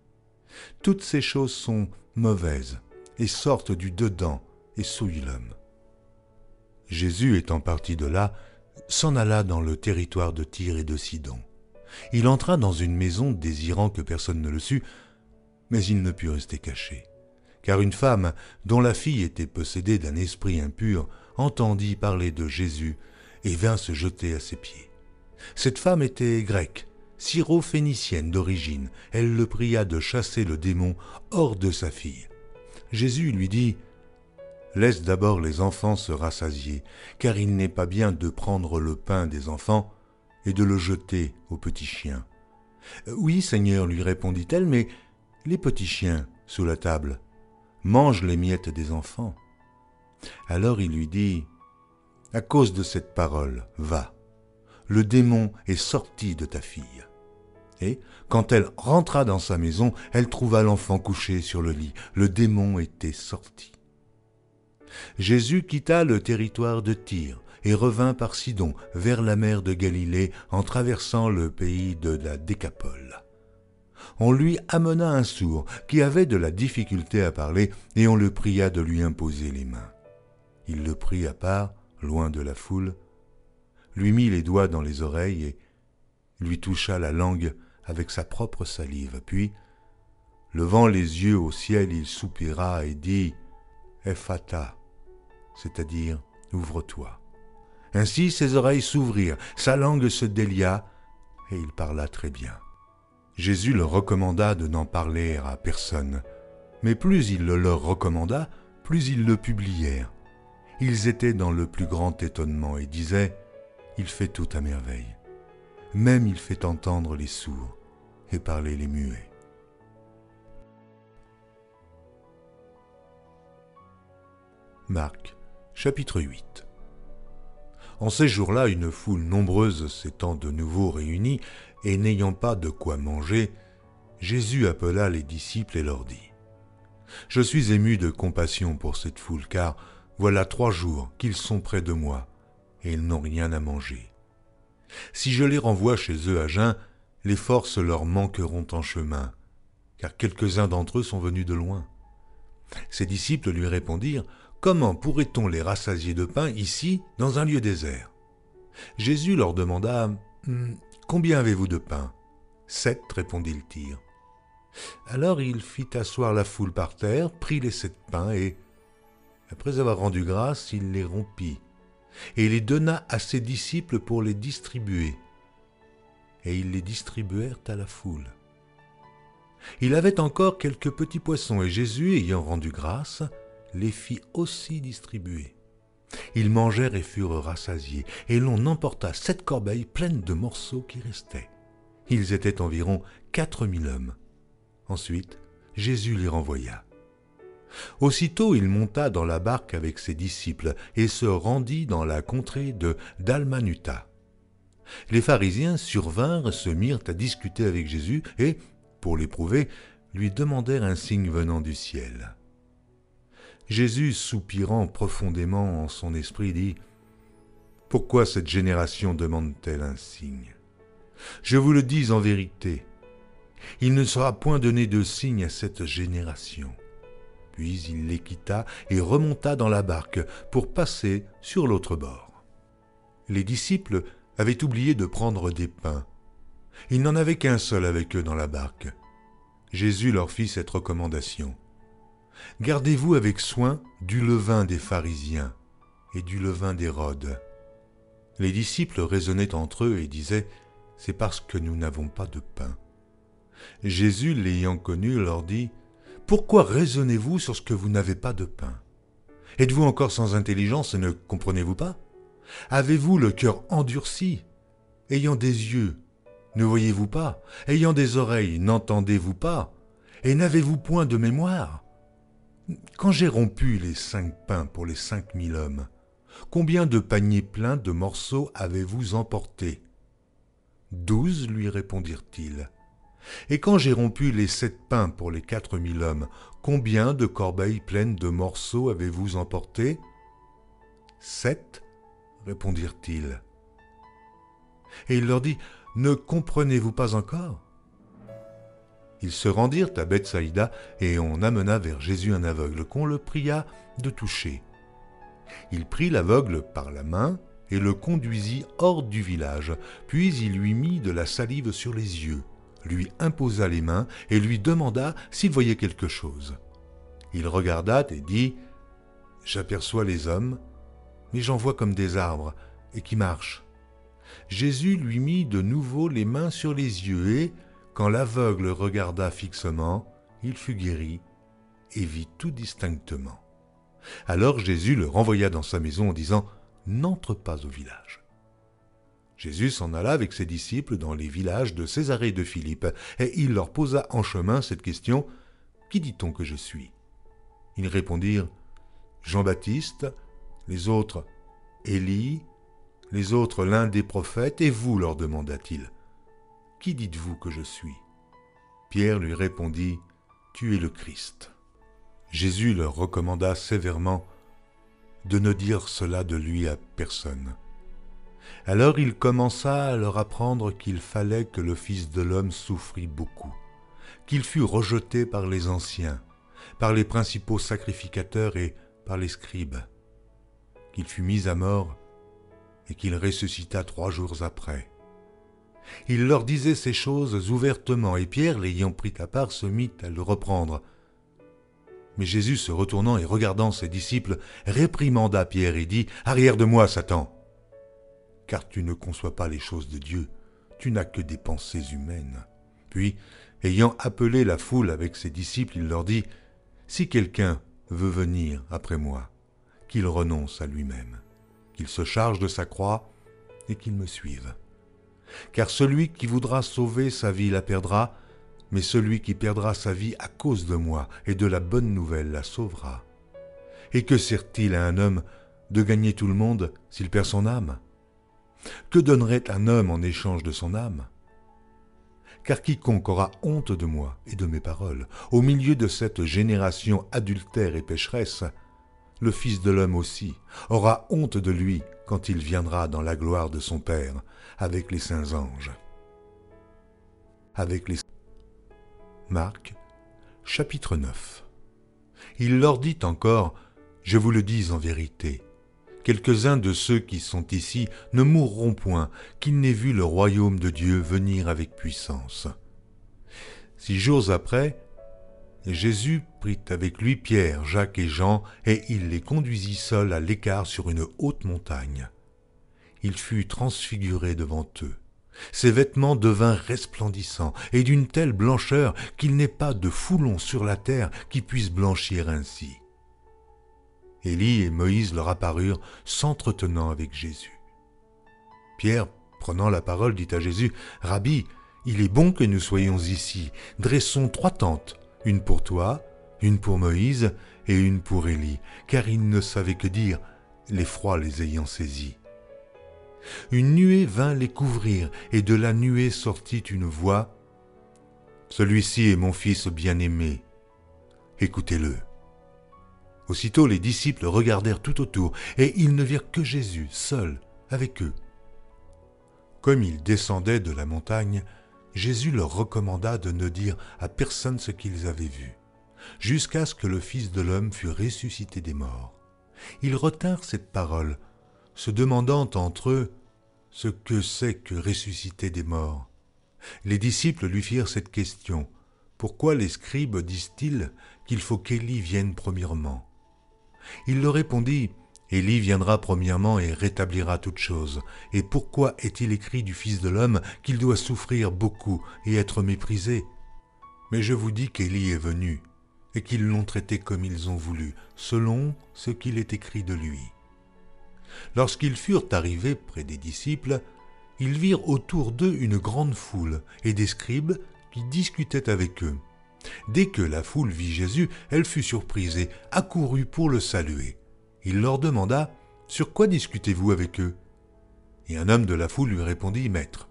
Speaker 1: Toutes ces choses sont mauvaises et sortent du dedans et souillent l'homme. » Jésus, étant parti de là, s'en alla dans le territoire de Tyr et de Sidon. Il entra dans une maison désirant que personne ne le sût, mais il ne put rester caché, car une femme, dont la fille était possédée d'un esprit impur, entendit parler de Jésus et vint se jeter à ses pieds. Cette femme était grecque, syro-phénicienne d'origine. Elle le pria de chasser le démon hors de sa fille. Jésus lui dit, « Laisse d'abord les enfants se rassasier, car il n'est pas bien de prendre le pain des enfants et de le jeter aux petits chiens. »« Oui, Seigneur, lui répondit-elle, mais les petits chiens, sous la table, mangent les miettes des enfants. » Alors il lui dit, « À cause de cette parole, va, le démon est sorti de ta fille. » Et, quand elle rentra dans sa maison, elle trouva l'enfant couché sur le lit. Le démon était sorti. Jésus quitta le territoire de Tyr et revint par Sidon vers la mer de Galilée en traversant le pays de la Décapole. On lui amena un sourd qui avait de la difficulté à parler et on le pria de lui imposer les mains. Il le prit à part, loin de la foule, lui mit les doigts dans les oreilles et lui toucha la langue avec sa propre salive. Puis, levant les yeux au ciel, il soupira et dit « Ephata », c'est-à-dire « Ouvre-toi ». Ainsi ses oreilles s'ouvrirent, sa langue se délia, et il parla très bien. Jésus leur recommanda de n'en parler à personne, mais plus il le leur recommanda, plus ils le publièrent. Ils étaient dans le plus grand étonnement et disaient « Il fait tout à merveille. Même il fait entendre les sourds et parler les muets. » Marc, chapitre 8. En ces jours-là, une foule nombreuse s'étant de nouveau réunie et n'ayant pas de quoi manger, Jésus appela les disciples et leur dit « Je suis ému de compassion pour cette foule, car voilà 3 jours qu'ils sont près de moi, et ils n'ont rien à manger. Si je les renvoie chez eux à jeun, les forces leur manqueront en chemin, car quelques-uns d'entre eux sont venus de loin. » Ses disciples lui répondirent « Comment pourrait-on les rassasier de pain ici, dans un lieu désert ?» Jésus leur demanda « Combien avez-vous de pain ?» « 7, répondit-il. Alors il fit asseoir la foule par terre, prit les 7 pains et, après avoir rendu grâce, il les rompit et les donna à ses disciples pour les distribuer. Et ils les distribuèrent à la foule. Il avait encore quelques petits poissons et Jésus, ayant rendu grâce, les fit aussi distribuer. Ils mangèrent et furent rassasiés, et l'on emporta 7 corbeilles pleines de morceaux qui restaient. Ils étaient environ 4000 hommes. Ensuite, Jésus les renvoya. Aussitôt, il monta dans la barque avec ses disciples et se rendit dans la contrée de Dalmanuta. Les pharisiens survinrent, se mirent à discuter avec Jésus et, pour l'éprouver, lui demandèrent un signe venant du ciel. Jésus, soupirant profondément en son esprit, dit « Pourquoi cette génération demande-t-elle un signe ? Je vous le dis en vérité, il ne sera point donné de signe à cette génération. » Puis il les quitta et remonta dans la barque pour passer sur l'autre bord. Les disciples avaient oublié de prendre des pains. Il n'en avait qu'un seul avec eux dans la barque. Jésus leur fit cette recommandation. « Gardez-vous avec soin du levain des pharisiens et du levain d'Hérode. » Les disciples raisonnaient entre eux et disaient « C'est parce que nous n'avons pas de pain. » Jésus, l'ayant connu, leur dit « Pourquoi raisonnez-vous sur ce que vous n'avez pas de pain ? Êtes-vous encore sans intelligence et ne comprenez-vous pas ? Avez-vous le cœur endurci ? Ayant des yeux, ne voyez-vous pas ? Ayant des oreilles, n'entendez-vous pas ? Et n'avez-vous point de mémoire ? Quand j'ai rompu les 5 pains pour les 5000 hommes, combien de paniers pleins de morceaux avez-vous emportés ? 12, lui répondirent-ils. Et quand j'ai rompu les 7 pains pour les 4000 hommes, combien de corbeilles pleines de morceaux avez-vous emportés ? 7, répondirent-ils. Et il leur dit, ne comprenez-vous pas encore ? Ils se rendirent à Bethsaïda et on amena vers Jésus un aveugle qu'on le pria de toucher. Il prit l'aveugle par la main et le conduisit hors du village, puis il lui mit de la salive sur les yeux, lui imposa les mains et lui demanda s'il voyait quelque chose. Il regarda et dit « J'aperçois les hommes, mais j'en vois comme des arbres et qui marchent. » Jésus lui mit de nouveau les mains sur les yeux et, quand l'aveugle regarda fixement, il fut guéri et vit tout distinctement. Alors Jésus le renvoya dans sa maison en disant « N'entre pas au village. » Jésus s'en alla avec ses disciples dans les villages de Césarée et de Philippe, et il leur posa en chemin cette question « Qui dit-on que je suis ?» Ils répondirent « Jean-Baptiste, les autres Élie, les autres l'un des prophètes, et vous, leur demanda-t-il. Qui dites-vous que je suis ? Pierre lui répondit, tu es le Christ. Jésus leur recommanda sévèrement de ne dire cela de lui à personne. Alors il commença à leur apprendre qu'il fallait que le Fils de l'homme souffrit beaucoup, qu'il fût rejeté par les anciens, par les principaux sacrificateurs et par les scribes, qu'il fût mis à mort et qu'il ressuscita 3 jours après. Il leur disait ces choses ouvertement, et Pierre, l'ayant pris à part, se mit à le reprendre. Mais Jésus, se retournant et regardant ses disciples, réprimanda Pierre et dit « Arrière de moi, Satan ! Car tu ne conçois pas les choses de Dieu, tu n'as que des pensées humaines. » Puis, ayant appelé la foule avec ses disciples, il leur dit « Si quelqu'un veut venir après moi, qu'il renonce à lui-même, qu'il se charge de sa croix et qu'il me suive. Car celui qui voudra sauver sa vie la perdra, mais celui qui perdra sa vie à cause de moi et de la bonne nouvelle la sauvera. Et que sert-il à un homme de gagner tout le monde s'il perd son âme ? Que donnerait un homme en échange de son âme ? Car quiconque aura honte de moi et de mes paroles, au milieu de cette génération adultère et pécheresse, le Fils de l'homme aussi aura honte de lui quand il viendra dans la gloire de son Père avec les saints anges. Marc, chapitre 9. Il leur dit encore, « Je vous le dis en vérité, quelques-uns de ceux qui sont ici ne mourront point, qu'ils n'aient vu le royaume de Dieu venir avec puissance. » 6 jours après, Jésus prit avec lui Pierre, Jacques et Jean, et il les conduisit seuls à l'écart sur une haute montagne. Il fut transfiguré devant eux. Ses vêtements devinrent resplendissants et d'une telle blancheur qu'il n'est pas de foulon sur la terre qui puisse blanchir ainsi. Élie et Moïse leur apparurent, s'entretenant avec Jésus. Pierre, prenant la parole, dit à Jésus, « Rabbi, il est bon que nous soyons ici. Dressons 3 tentes, une pour toi, une pour Moïse et une pour Élie, car ils ne savaient que dire, l'effroi les ayant saisis. » Une nuée vint les couvrir, et de la nuée sortit une voix. Celui-ci est mon fils bien-aimé. Écoutez-le. Aussitôt les disciples regardèrent tout autour, et ils ne virent que Jésus, seul, avec eux. Comme ils descendaient de la montagne, Jésus leur recommanda de ne dire à personne ce qu'ils avaient vu, jusqu'à ce que le Fils de l'homme fût ressuscité des morts. Ils retinrent cette parole, se demandant entre eux ce que c'est que ressusciter des morts. Les disciples lui firent cette question. Pourquoi les scribes disent-ils qu'il faut qu'Élie vienne premièrement? Il leur répondit, Élie viendra premièrement et rétablira toutes choses. Et pourquoi est-il écrit du Fils de l'homme qu'il doit souffrir beaucoup et être méprisé? Mais je vous dis qu'Élie est venu, et qu'ils l'ont traité comme ils ont voulu, selon ce qu'il est écrit de lui. Lorsqu'ils furent arrivés près des disciples, ils virent autour d'eux une grande foule et des scribes qui discutaient avec eux. Dès que la foule vit Jésus, elle fut surprise et accourut pour le saluer. Il leur demanda « Sur quoi discutez-vous avec eux ?» Et un homme de la foule lui répondit « Maître,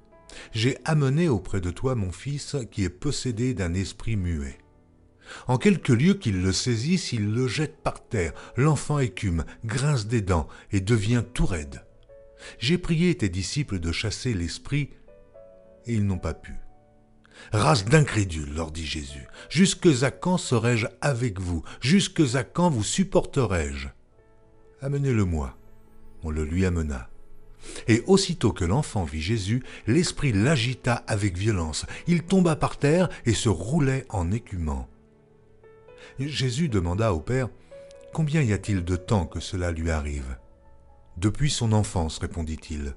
Speaker 1: j'ai amené auprès de toi mon fils qui est possédé d'un esprit muet. En quelque lieu qu'il le saisisse, il le jette par terre. L'enfant écume, grince des dents et devient tout raide. J'ai prié tes disciples de chasser l'esprit, et ils n'ont pas pu. Race d'incrédules, leur dit Jésus, jusque à quand serai-je avec vous? Jusque à quand vous supporterai-je? Amenez-le-moi. On le lui amena. Et aussitôt que l'enfant vit Jésus, l'esprit l'agita avec violence. Il tomba par terre et se roulait en écumant. Jésus demanda au Père, « Combien y a-t-il de temps que cela lui arrive ?» « Depuis son enfance, répondit-il.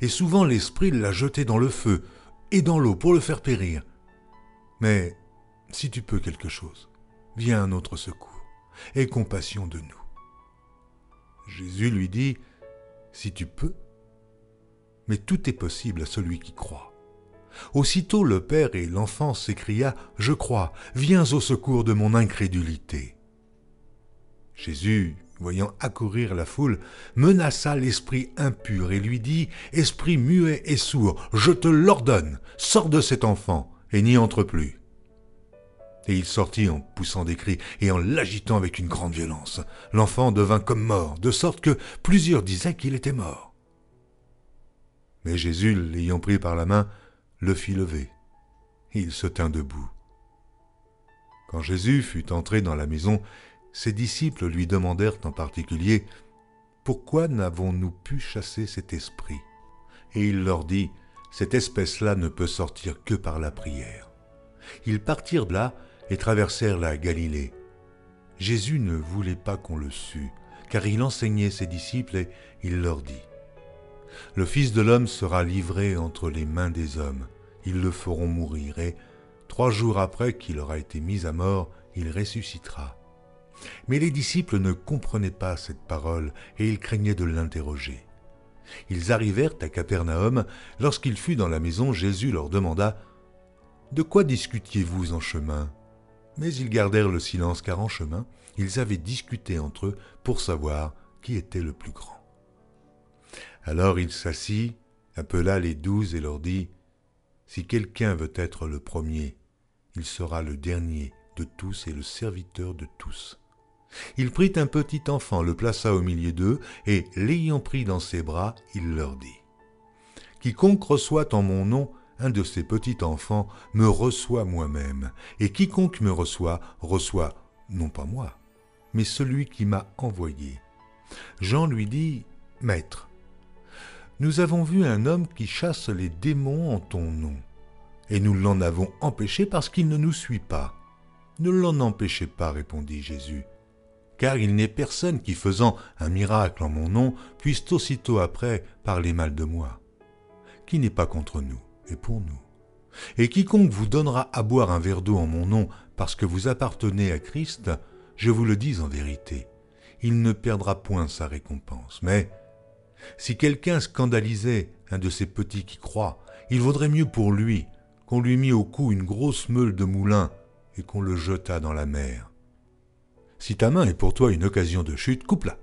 Speaker 1: Et souvent l'esprit l'a jeté dans le feu et dans l'eau pour le faire périr. Mais si tu peux quelque chose, viens à notre secours, aie compassion de nous. » Jésus lui dit, « Si tu peux, mais tout est possible à celui qui croit. » Aussitôt le père et l'enfant s'écria, « Je crois, viens au secours de mon incrédulité. » Jésus, voyant accourir la foule, menaça l'esprit impur et lui dit, « Esprit muet et sourd, je te l'ordonne, sors de cet enfant et n'y entre plus. » Et il sortit en poussant des cris et en l'agitant avec une grande violence. L'enfant devint comme mort, de sorte que plusieurs disaient qu'il était mort. Mais Jésus, l'ayant pris par la main, le fit lever. Il se tint debout. Quand Jésus fut entré dans la maison, ses disciples lui demandèrent en particulier « Pourquoi n'avons-nous pu chasser cet esprit ?» Et il leur dit « Cette espèce-là ne peut sortir que par la prière. » Ils partirent de là et traversèrent la Galilée. Jésus ne voulait pas qu'on le sût, car il enseignait ses disciples et il leur dit « Le Fils de l'homme sera livré entre les mains des hommes. Ils le feront mourir et 3 jours après qu'il aura été mis à mort, il ressuscitera. » Mais les disciples ne comprenaient pas cette parole et ils craignaient de l'interroger. Ils arrivèrent à Capernaum. Lorsqu'il fut dans la maison, Jésus leur demanda « De quoi discutiez-vous en chemin ?» Mais ils gardèrent le silence car en chemin, ils avaient discuté entre eux pour savoir qui était le plus grand. Alors il s'assit, appela les 12 et leur dit « Si quelqu'un veut être le premier, il sera le dernier de tous et le serviteur de tous. » Il prit un petit enfant, le plaça au milieu d'eux, et l'ayant pris dans ses bras, il leur dit « Quiconque reçoit en mon nom un de ces petits enfants me reçoit moi-même, et quiconque me reçoit, reçoit non pas moi, mais celui qui m'a envoyé. » Jean lui dit « Maître, nous avons vu un homme qui chasse les démons en ton nom, et nous l'en avons empêché parce qu'il ne nous suit pas. » « Ne l'en empêchez pas, répondit Jésus, car il n'est personne qui, faisant un miracle en mon nom, puisse aussitôt après parler mal de moi. Qui n'est pas contre nous et pour nous. Et quiconque vous donnera à boire un verre d'eau en mon nom parce que vous appartenez à Christ, je vous le dis en vérité, il ne perdra point sa récompense. Mais si quelqu'un scandalisait un de ces petits qui croient, il vaudrait mieux pour lui qu'on lui mît au cou une grosse meule de moulin et qu'on le jetât dans la mer. Si ta main est pour toi une occasion de chute, coupe-la.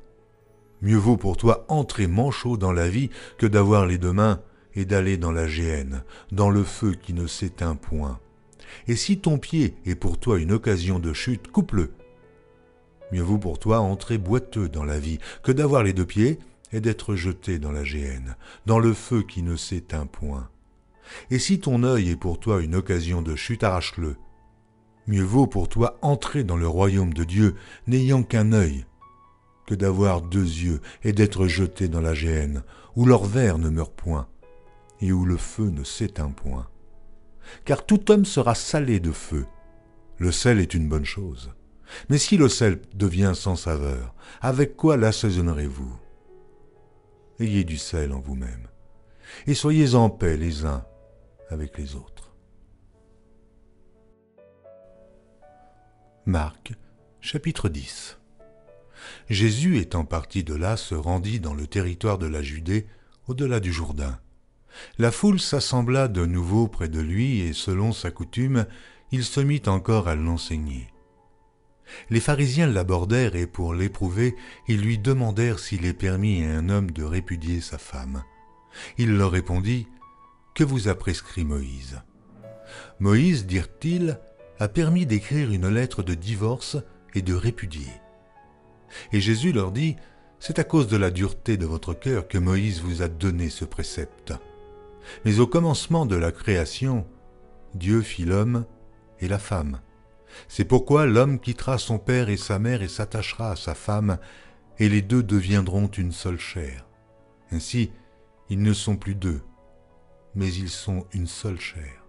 Speaker 1: Mieux vaut pour toi entrer manchot dans la vie que d'avoir les 2 mains et d'aller dans la géhenne, dans le feu qui ne s'éteint point. Et si ton pied est pour toi une occasion de chute, coupe-le. Mieux vaut pour toi entrer boiteux dans la vie que d'avoir les 2 pieds et d'être jeté dans la géhenne, dans le feu qui ne s'éteint point. Et si ton œil est pour toi une occasion de chute, arrache-le. Mieux vaut pour toi entrer dans le royaume de Dieu n'ayant qu'un œil, que d'avoir 2 yeux et d'être jeté dans la géhenne, où leur ver ne meurt point, et où le feu ne s'éteint point. Car tout homme sera salé de feu. Le sel est une bonne chose. Mais si le sel devient sans saveur, avec quoi l'assaisonnerez-vous? Ayez du sel en vous-même, et soyez en paix les uns avec les autres. Marc, chapitre 10. Jésus étant parti de là se rendit dans le territoire de la Judée, au-delà du Jourdain. La foule s'assembla de nouveau près de lui et selon sa coutume, il se mit encore à l'enseigner. Les pharisiens l'abordèrent et pour l'éprouver, ils lui demandèrent s'il est permis à un homme de répudier sa femme. Il leur répondit, « Que vous a prescrit Moïse ?» Moïse, dirent-ils, a permis d'écrire une lettre de divorce et de répudier. Et Jésus leur dit, « C'est à cause de la dureté de votre cœur que Moïse vous a donné ce précepte. Mais au commencement de la création, Dieu fit l'homme et la femme. C'est pourquoi l'homme quittera son père et sa mère et s'attachera à sa femme, et les 2 deviendront une seule chair. Ainsi, ils ne sont plus 2, mais ils sont une seule chair.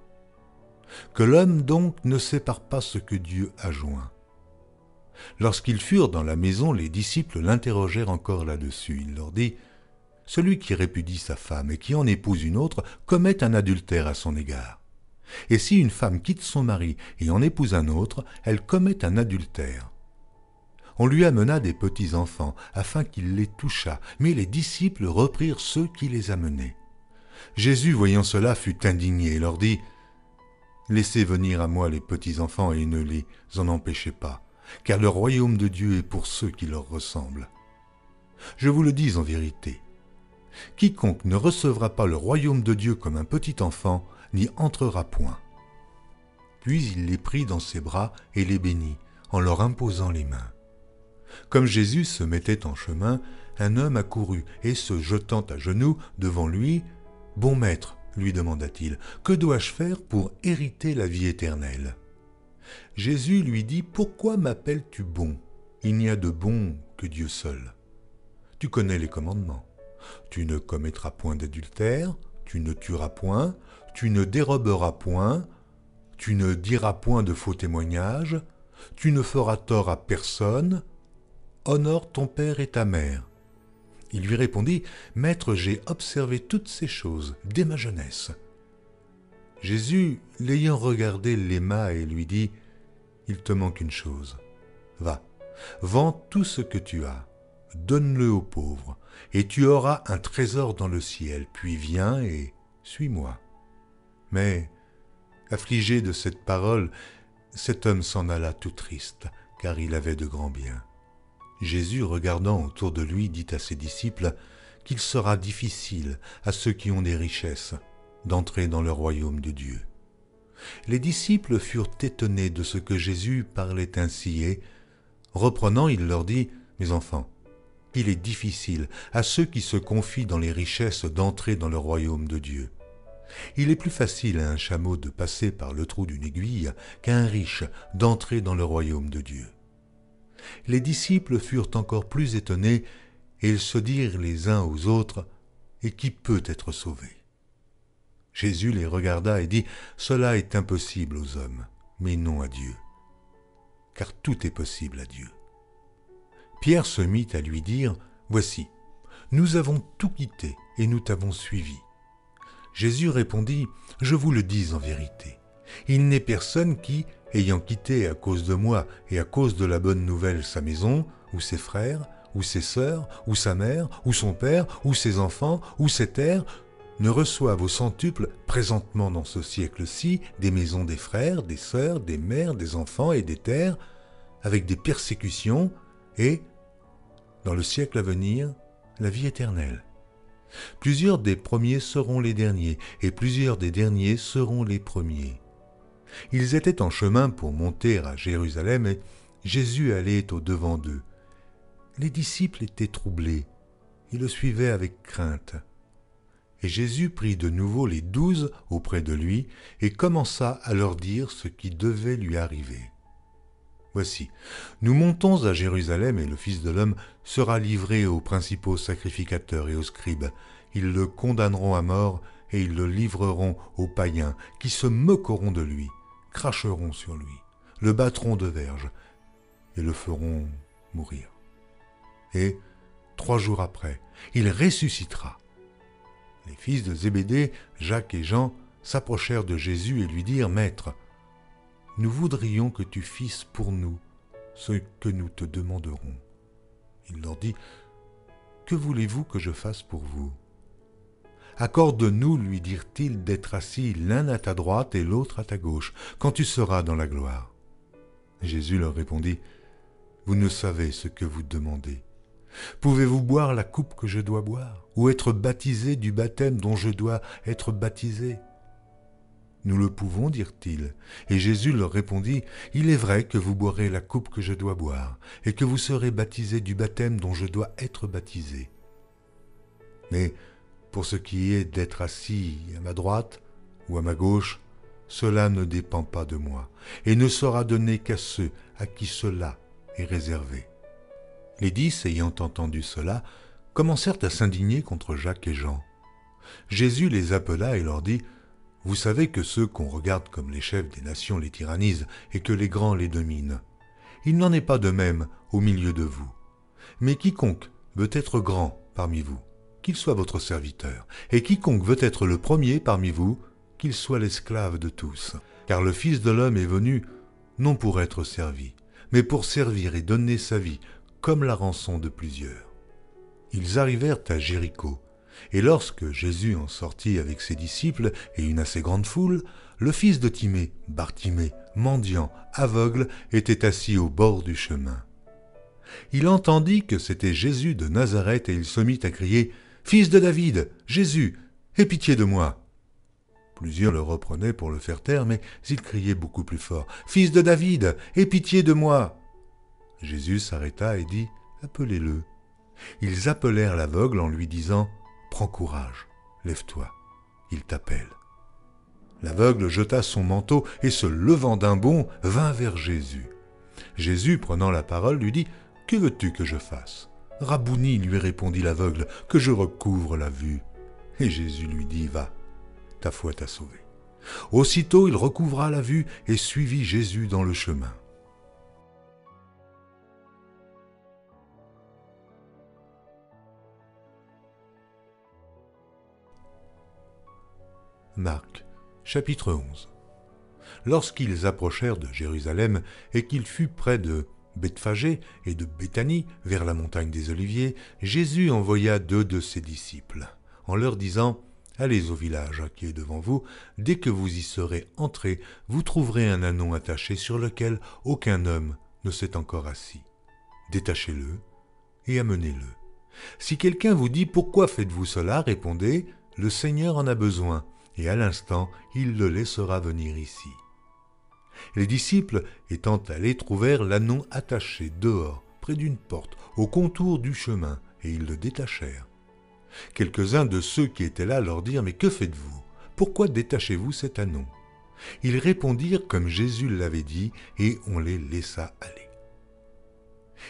Speaker 1: Que l'homme donc ne sépare pas ce que Dieu a joint. » Lorsqu'ils furent dans la maison, les disciples l'interrogèrent encore là-dessus. Il leur dit, « Celui qui répudie sa femme et qui en épouse une autre commet un adultère à son égard. Et si une femme quitte son mari et en épouse un autre, elle commet un adultère. » On lui amena des petits-enfants afin qu'il les touchât, mais les disciples reprirent ceux qui les amenaient. Jésus, voyant cela, fut indigné et leur dit, « Laissez venir à moi les petits-enfants et ne les en empêchez pas, car le royaume de Dieu est pour ceux qui leur ressemblent. Je vous le dis en vérité, quiconque ne recevra pas le royaume de Dieu comme un petit enfant n'y entrera point. » Puis il les prit dans ses bras et les bénit, en leur imposant les mains. Comme Jésus se mettait en chemin, un homme accourut et se jetant à genoux devant lui, « Bon maître, lui demanda-t-il, que dois-je faire pour hériter la vie éternelle ?» Jésus lui dit, « Pourquoi m'appelles-tu bon? Il n'y a de bon que Dieu seul. Tu connais les commandements. Tu ne commettras point d'adultère, tu ne tueras point, tu ne déroberas point, tu ne diras point de faux témoignages, tu ne feras tort à personne, honore ton père et ta mère. » Il lui répondit, « Maître, j'ai observé toutes ces choses dès ma jeunesse. » Jésus, l'ayant regardé, l'aima et lui dit, « Il te manque une chose. Va, vends tout ce que tu as, donne-le aux pauvres, et tu auras un trésor dans le ciel, puis viens et suis-moi. » Mais, affligé de cette parole, cet homme s'en alla tout triste, car il avait de grands biens. Jésus, regardant autour de lui, dit à ses disciples qu'il sera difficile à ceux qui ont des richesses d'entrer dans le royaume de Dieu. Les disciples furent étonnés de ce que Jésus parlait ainsi et, reprenant, il leur dit, « Mes enfants, il est difficile à ceux qui se confient dans les richesses d'entrer dans le royaume de Dieu. Il est plus facile à un chameau de passer par le trou d'une aiguille qu'à un riche d'entrer dans le royaume de Dieu. » Les disciples furent encore plus étonnés et ils se dirent les uns aux autres, « Et qui peut être sauvé ?» Jésus les regarda et dit, « Cela est impossible aux hommes, mais non à Dieu, car tout est possible à Dieu. » Pierre se mit à lui dire, « Voici, nous avons tout quitté et nous t'avons suivi. » Jésus répondit, « Je vous le dis en vérité, il n'est personne qui, ayant quitté à cause de moi et à cause de la bonne nouvelle sa maison, ou ses frères, ou ses sœurs, ou sa mère, ou son père, ou ses enfants, ou ses terres, ne reçoive au centuple présentement dans ce siècle-ci des maisons des frères, des sœurs, des mères, des enfants et des terres, avec des persécutions, et, dans le siècle à venir, la vie éternelle. Plusieurs des premiers seront les derniers, et plusieurs des derniers seront les premiers. » Ils étaient en chemin pour monter à Jérusalem, et Jésus allait au-devant d'eux. Les disciples étaient troublés, ils le suivaient avec crainte. Et Jésus prit de nouveau les 12 auprès de lui, et commença à leur dire ce qui devait lui arriver. « Voici, nous montons à Jérusalem, et le Fils de l'homme sera livré aux principaux sacrificateurs et aux scribes. Ils le condamneront à mort, et ils le livreront aux païens, qui se moqueront de lui, cracheront sur lui, le battront de verges, et le feront mourir. Et 3 jours après, il ressuscitera. » Les fils de Zébédée, Jacques et Jean, s'approchèrent de Jésus et lui dirent « Maître, nous voudrions que tu fisses pour nous ce que nous te demanderons. » Il leur dit « Que voulez-vous que je fasse pour vous ?» « Accorde-nous, lui dirent-ils, d'être assis l'un à ta droite et l'autre à ta gauche, quand tu seras dans la gloire. » Jésus leur répondit « Vous ne savez ce que vous demandez. Pouvez-vous boire la coupe que je dois boire, ou être baptisé du baptême dont je dois être baptisé ?» Nous le pouvons, dirent-ils. Et Jésus leur répondit, « Il est vrai que vous boirez la coupe que je dois boire, et que vous serez baptisés du baptême dont je dois être baptisé. Mais pour ce qui est d'être assis à ma droite ou à ma gauche, cela ne dépend pas de moi, et ne sera donné qu'à ceux à qui cela est réservé. » Les 10, ayant entendu cela, commencèrent à s'indigner contre Jacques et Jean. Jésus les appela et leur dit, « Vous savez que ceux qu'on regarde comme les chefs des nations les tyrannisent et que les grands les dominent. Il n'en est pas de même au milieu de vous. Mais quiconque veut être grand parmi vous, qu'il soit votre serviteur, et quiconque veut être le premier parmi vous, qu'il soit l'esclave de tous. Car le Fils de l'homme est venu, non pour être servi, mais pour servir et donner sa vie, comme la rançon de plusieurs. » Ils arrivèrent à Jéricho, et lorsque Jésus en sortit avec ses disciples et une assez grande foule, le fils de Timée, Bartimée, mendiant, aveugle, était assis au bord du chemin. Il entendit que c'était Jésus de Nazareth et il se mit à crier « Fils de David, Jésus, aie pitié de moi !» Plusieurs le reprenaient pour le faire taire, mais il criait beaucoup plus fort « Fils de David, aie pitié de moi !» Jésus s'arrêta et dit « Appelez-le. » Ils appelèrent l'aveugle en lui disant « Prends courage, lève-toi, il t'appelle. » L'aveugle jeta son manteau et se levant d'un bond, vint vers Jésus. Jésus, prenant la parole, lui dit « Que veux-tu que je fasse ?» « Rabouni, lui répondit l'aveugle, que je recouvre la vue. » Et Jésus lui dit « Va, ta foi t'a sauvé. » Aussitôt il recouvra la vue et suivit Jésus dans le chemin. Marc, chapitre 11. Lorsqu'ils approchèrent de Jérusalem et qu'il fut près de Bethphagée et de Béthanie, vers la montagne des Oliviers, Jésus envoya 2 de ses disciples, en leur disant « Allez au village qui est devant vous, dès que vous y serez entrés, vous trouverez un ânon attaché sur lequel aucun homme ne s'est encore assis. Détachez-le et amenez-le. Si quelqu'un vous dit « Pourquoi faites-vous cela ?» répondez « Le Seigneur en a besoin, et à l'instant, il le laissera venir ici. » Les disciples, étant allés, trouvèrent l'ânon attaché dehors, près d'une porte, au contour du chemin, et ils le détachèrent. Quelques-uns de ceux qui étaient là leur dirent « Mais que faites-vous? Pourquoi détachez-vous cet ânon ?» Ils répondirent comme Jésus l'avait dit, et on les laissa aller.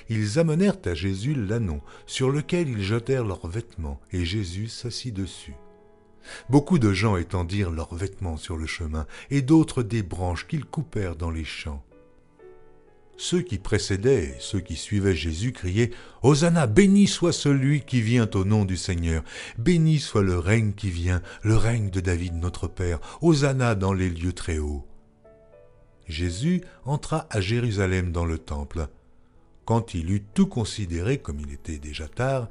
Speaker 1: Ils amenèrent à Jésus l'ânon, sur lequel ils jetèrent leurs vêtements, et Jésus s'assit dessus. Beaucoup de gens étendirent leurs vêtements sur le chemin, et d'autres des branches qu'ils coupèrent dans les champs. Ceux qui précédaient et ceux qui suivaient Jésus criaient « Hosanna, béni soit celui qui vient au nom du Seigneur, béni soit le règne qui vient, le règne de David notre Père, Hosanna dans les lieux très hauts. » Jésus entra à Jérusalem dans le temple. Quand il eut tout considéré, comme il était déjà tard,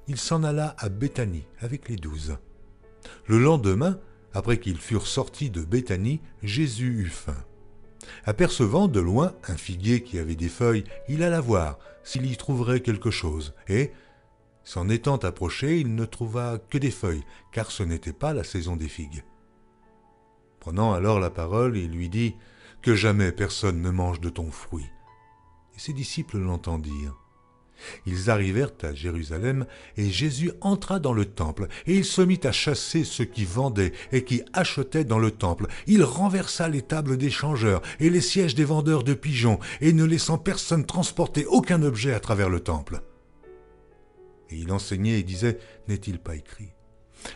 Speaker 1: il s'en alla à Béthanie avec les 12. Le lendemain, après qu'ils furent sortis de Béthanie, Jésus eut faim. Apercevant de loin un figuier qui avait des feuilles, il alla voir s'il y trouverait quelque chose, et, S'en étant approché, il ne trouva que des feuilles, car ce n'était pas la saison des figues. Prenant alors la parole, il lui dit « Que jamais personne ne mange de ton fruit. » Et ses disciples l'entendirent. Ils arrivèrent à Jérusalem, et Jésus entra dans le temple, et il se mit à chasser ceux qui vendaient et qui achetaient dans le temple. Il renversa les tables des changeurs et les sièges des vendeurs de pigeons, et ne laissant personne transporter aucun objet à travers le temple. Et il enseignait et disait, n'est-il pas écrit ?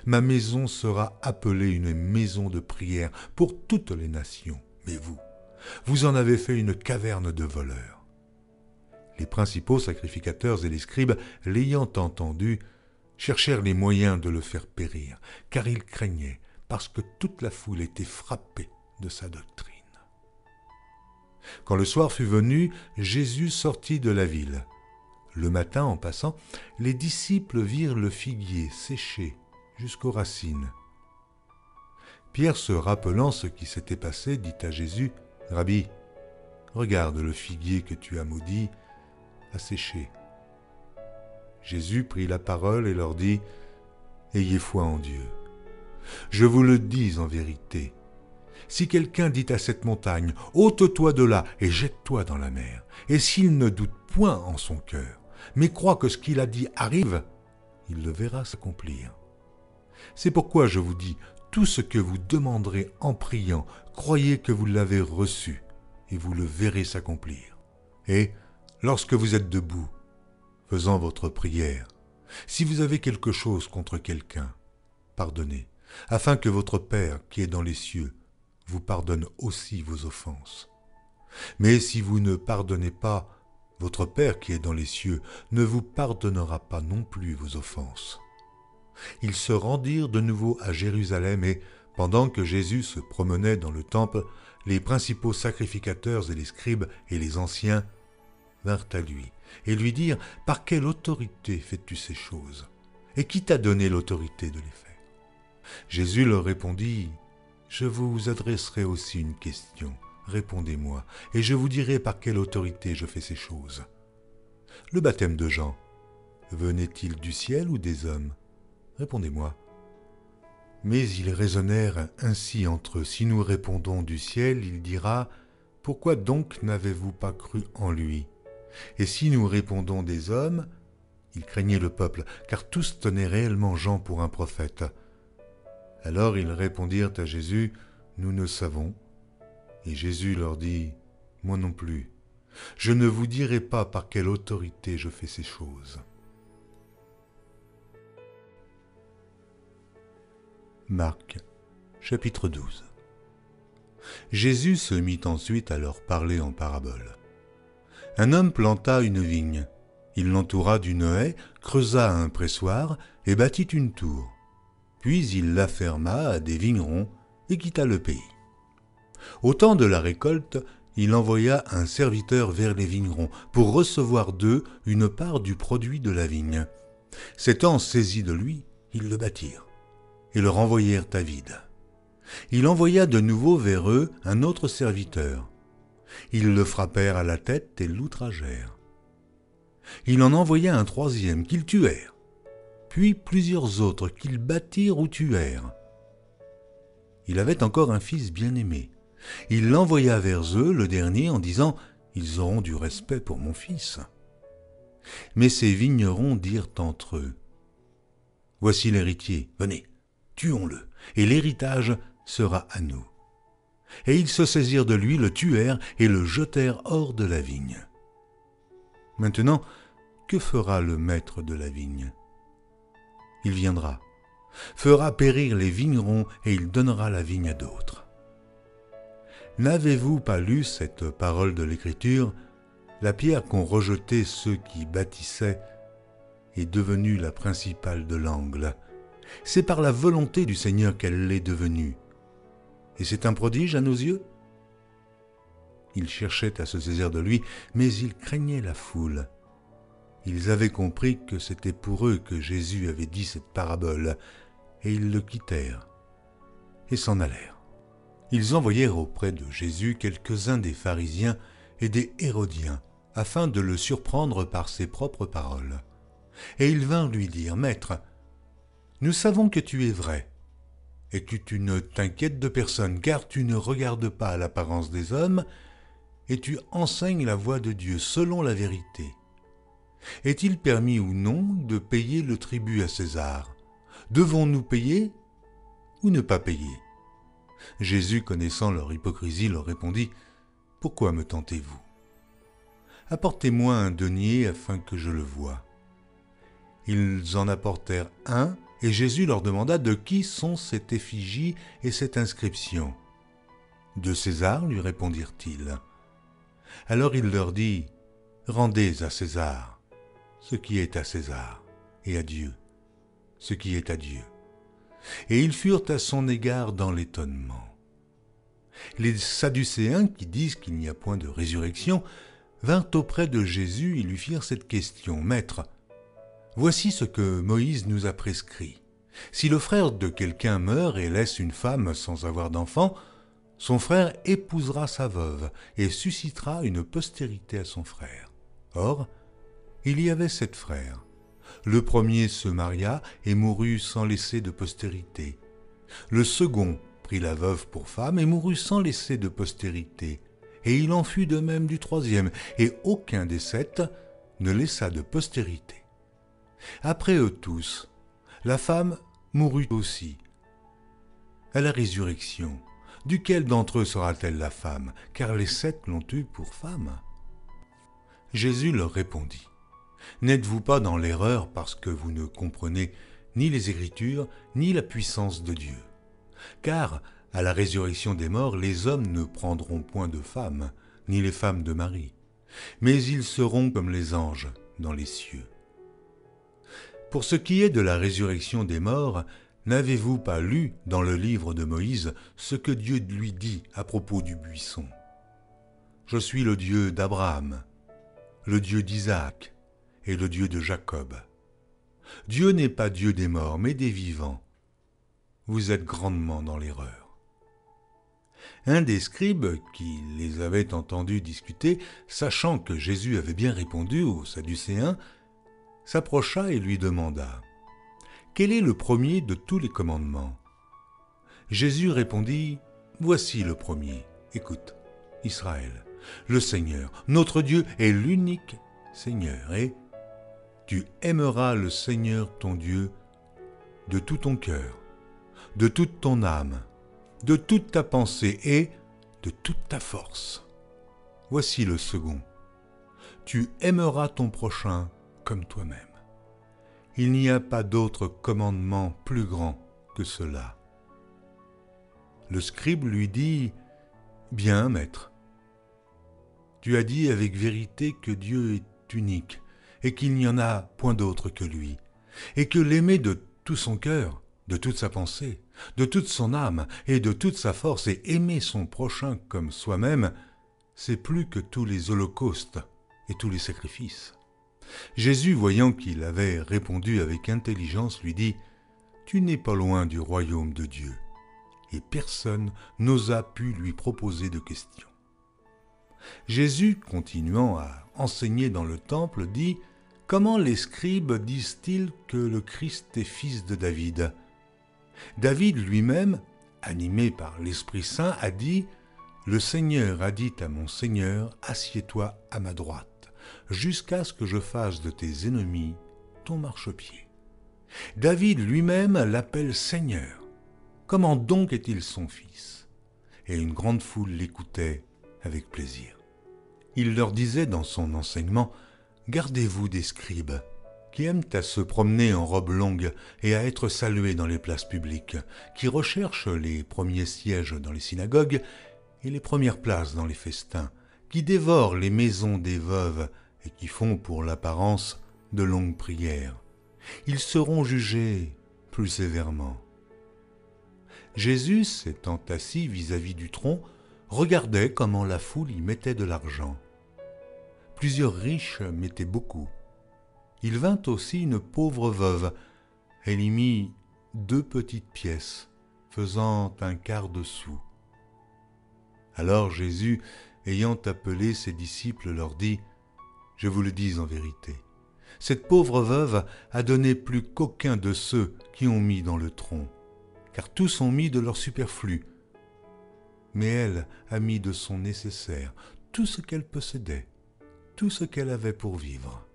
Speaker 1: Ma maison sera appelée une maison de prière pour toutes les nations, mais vous en avez fait une caverne de voleurs. Les principaux sacrificateurs et les scribes, l'ayant entendu, cherchèrent les moyens de le faire périr, car ils craignaient, parce que toute la foule était frappée de sa doctrine. Quand le soir fut venu, Jésus sortit de la ville. Le matin, en passant, les disciples virent le figuier séché jusqu'aux racines. Pierre, se rappelant ce qui s'était passé, dit à Jésus, « Rabbi, regarde le figuier que tu as maudit, a séché. » Jésus prit la parole et leur dit, « Ayez foi en Dieu. Je vous le dis en vérité, si quelqu'un dit à cette montagne, « Ôte-toi de là et jette-toi dans la mer », et s'il ne doute point en son cœur, mais croit que ce qu'il a dit arrive, il le verra s'accomplir. C'est pourquoi je vous dis, tout ce que vous demanderez en priant, croyez que vous l'avez reçu, et vous le verrez s'accomplir. Et, lorsque vous êtes debout, faisant votre prière, si vous avez quelque chose contre quelqu'un, pardonnez, afin que votre Père qui est dans les cieux vous pardonne aussi vos offenses. Mais si vous ne pardonnez pas, votre Père qui est dans les cieux ne vous pardonnera pas non plus vos offenses. » Ils se rendirent de nouveau à Jérusalem et, pendant que Jésus se promenait dans le temple, les principaux sacrificateurs et les scribes et les anciens vinrent à lui et lui dirent « Par quelle autorité fais-tu ces choses ? Et qui t'a donné l'autorité de les faire ?» Jésus leur répondit « Je vous adresserai aussi une question. Répondez-moi, et je vous dirai par quelle autorité je fais ces choses. Le baptême de Jean, venait-il du ciel ou des hommes ? Répondez-moi. » Mais ils raisonnèrent ainsi entre eux. Si nous répondons du ciel, il dira, « Pourquoi donc n'avez-vous pas cru en lui ?» Et si nous répondons des hommes, ils craignaient le peuple, car tous tenaient réellement Jean pour un prophète. Alors ils répondirent à Jésus, « Nous ne savons. » Et Jésus leur dit, « Moi non plus. Je ne vous dirai pas par quelle autorité je fais ces choses. » Marc, chapitre 12. Jésus se mit ensuite à leur parler en parabole. Un homme planta une vigne. Il l'entoura d'une haie, creusa un pressoir et bâtit une tour. Puis il la ferma à des vignerons et quitta le pays. Au temps de la récolte, il envoya un serviteur vers les vignerons pour recevoir d'eux une part du produit de la vigne. S'étant saisis de lui, ils le battirent et le renvoyèrent à vide. Il envoya de nouveau vers eux un autre serviteur. Ils le frappèrent à la tête et l'outragèrent. Il en envoya un troisième qu'ils tuèrent, puis plusieurs autres qu'ils battirent ou tuèrent. Il avait encore un fils bien-aimé. Il l'envoya vers eux, le dernier, en disant « Ils auront du respect pour mon fils. » Mais ces vignerons dirent entre eux « Voici l'héritier, venez, tuons-le, et l'héritage sera à nous. » Et ils se saisirent de lui, le tuèrent et le jetèrent hors de la vigne. Maintenant, que fera le maître de la vigne ? Il viendra, fera périr les vignerons et il donnera la vigne à d'autres. N'avez-vous pas lu cette parole de l'Écriture ? La pierre qu'ont rejetée ceux qui bâtissaient est devenue la principale de l'angle. C'est par la volonté du Seigneur qu'elle l'est devenue. Et c'est un prodige à nos yeux ? Ils cherchaient à se saisir de lui, mais ils craignaient la foule. Ils avaient compris que c'était pour eux que Jésus avait dit cette parabole, et ils le quittèrent et s'en allèrent. Ils envoyèrent auprès de Jésus quelques-uns des pharisiens et des hérodiens, afin de le surprendre par ses propres paroles. Et ils vinrent lui dire, « Maître, nous savons que tu es vrai, et que tu ne t'inquiètes de personne, car tu ne regardes pas à l'apparence des hommes, et tu enseignes la voie de Dieu selon la vérité. Est-il permis ou non de payer le tribut à César? Devons-nous payer ou ne pas payer ?» Jésus, connaissant leur hypocrisie, leur répondit, « Pourquoi me tentez-vous? Apportez-moi un denier afin que je le voie. » Ils en apportèrent un, et Jésus leur demanda, « De qui sont cette effigie et cette inscription? » « De César, lui répondirent-ils. Alors il leur dit, « Rendez à César ce qui est à César, et à Dieu ce qui est à Dieu. » Et ils furent à son égard dans l'étonnement. Les Sadducéens, qui disent qu'il n'y a point de résurrection, vinrent auprès de Jésus et lui firent cette question, « Maître, voici ce que Moïse nous a prescrit. Si le frère de quelqu'un meurt et laisse une femme sans avoir d'enfant, son frère épousera sa veuve et suscitera une postérité à son frère. Or, il y avait 7 frères. Le premier se maria et mourut sans laisser de postérité. Le second prit la veuve pour femme et mourut sans laisser de postérité. Et il en fut de même du troisième, et aucun des 7 ne laissa de postérité. Après eux tous, la femme mourut aussi. À la résurrection, duquel d'entre eux sera-t-elle la femme, car les 7 l'ont eue pour femme? Jésus leur répondit, « N'êtes-vous pas dans l'erreur parce que vous ne comprenez ni les Écritures, ni la puissance de Dieu? Car, à la résurrection des morts, les hommes ne prendront point de femmes, ni les femmes de mari, mais ils seront comme les anges dans les cieux. Pour ce qui est de la résurrection des morts, n'avez-vous pas lu dans le livre de Moïse ce que Dieu lui dit à propos du buisson? Je suis le Dieu d'Abraham, le Dieu d'Isaac et le Dieu de Jacob. Dieu n'est pas Dieu des morts, mais des vivants. Vous êtes grandement dans l'erreur. » Un des scribes qui les avait entendus discuter, sachant que Jésus avait bien répondu aux Sadducéens, s'approcha et lui demanda, « Quel est le premier de tous les commandements ?» Jésus répondit, « Voici le premier. Écoute, Israël, le Seigneur, notre Dieu est l'unique Seigneur, et tu aimeras le Seigneur ton Dieu de tout ton cœur, de toute ton âme, de toute ta pensée et de toute ta force. Voici le second. Tu aimeras ton prochain comme toi-même. Il n'y a pas d'autre commandement plus grand que cela. » Le scribe lui dit, « Bien, maître, tu as dit avec vérité que Dieu est unique et qu'il n'y en a point d'autre que lui, et que l'aimer de tout son cœur, de toute sa pensée, de toute son âme et de toute sa force, et aimer son prochain comme soi-même, c'est plus que tous les holocaustes et tous les sacrifices. » Jésus, voyant qu'il avait répondu avec intelligence, lui dit, « Tu n'es pas loin du royaume de Dieu. » Et personne n'osa pu lui proposer de question. Jésus, continuant à enseigner dans le temple, dit, « Comment les scribes disent-ils que le Christ est fils de David ? David lui-même, animé par l'Esprit Saint, a dit, « Le Seigneur a dit à mon Seigneur, assieds-toi à ma droite, jusqu'à ce que je fasse de tes ennemis ton marchepied. » David lui-même l'appelle Seigneur. Comment donc est-il son fils? Et une grande foule l'écoutait avec plaisir. Il leur disait dans son enseignement, « Gardez-vous des scribes, qui aiment à se promener en robe longue et à être salués dans les places publiques, qui recherchent les premiers sièges dans les synagogues et les premières places dans les festins, qui dévorent les maisons des veuves et qui font pour l'apparence de longues prières. Ils seront jugés plus sévèrement. » Jésus, s'étant assis vis-à-vis du tronc, regardait comment la foule y mettait de l'argent. Plusieurs riches mettaient beaucoup. Il vint aussi une pauvre veuve. Elle y mit 2 petites pièces, faisant un quart de sou. Alors Jésus, ayant appelé ses disciples, leur dit, « Je vous le dis en vérité, Cette pauvre veuve a donné plus qu'aucun de ceux qui ont mis dans le tronc, car tous ont mis de leur superflu. Mais elle a mis de son nécessaire, tout ce qu'elle possédait, tout ce qu'elle avait pour vivre.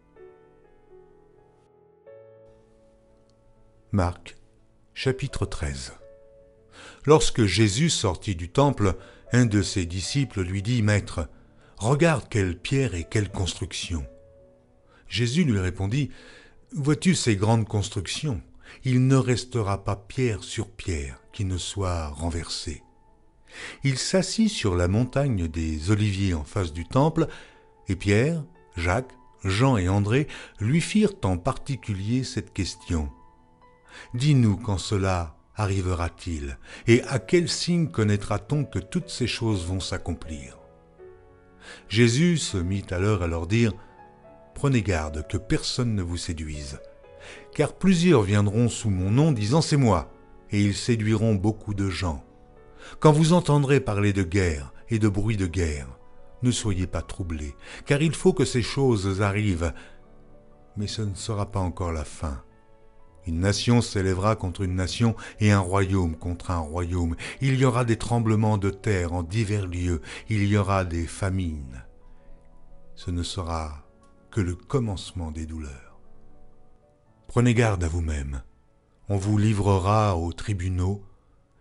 Speaker 1: Marc, chapitre 13. Lorsque Jésus sortit du temple, un de ses disciples lui dit « Maître, regarde quelle pierre et quelle construction !» Jésus lui répondit « Vois-tu ces grandes constructions ? Il ne restera pas pierre sur pierre qui ne soit renversée. » Il s'assit sur la montagne des Oliviers en face du temple, et Pierre, Jacques, Jean et André lui firent en particulier cette question. « Dis-nous quand cela arrivera-t-il, et à quel signe connaîtra-t-on que toutes ces choses vont s'accomplir ?» Jésus se mit alors à leur dire « Prenez garde que personne ne vous séduise, car plusieurs viendront sous mon nom disant « C'est moi », et ils séduiront beaucoup de gens. Quand vous entendrez parler de guerre et de bruit de guerre, ne soyez pas troublés, car il faut que ces choses arrivent, mais ce ne sera pas encore la fin. Une nation s'élèvera contre une nation et un royaume contre un royaume. Il y aura des tremblements de terre en divers lieux, il y aura des famines. Ce ne sera que le commencement des douleurs. Prenez garde à vous-même. On vous livrera aux tribunaux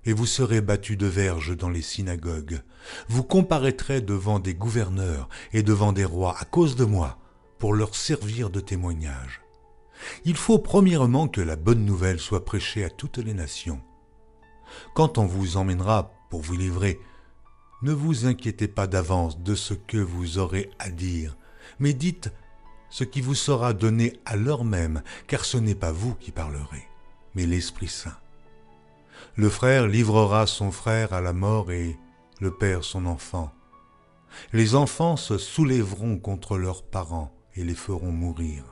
Speaker 1: et vous serez battus de verges dans les synagogues. Vous comparaîtrez devant des gouverneurs et devant des rois à cause de moi, pour leur servir de témoignage. Il faut premièrement que la bonne nouvelle soit prêchée à toutes les nations. Quand on vous emmènera pour vous livrer, ne vous inquiétez pas d'avance de ce que vous aurez à dire, mais dites ce qui vous sera donné à l'heure même, car ce n'est pas vous qui parlerez, mais l'Esprit Saint. Le frère livrera son frère à la mort et le père son enfant. Les enfants se soulèveront contre leurs parents et les feront mourir.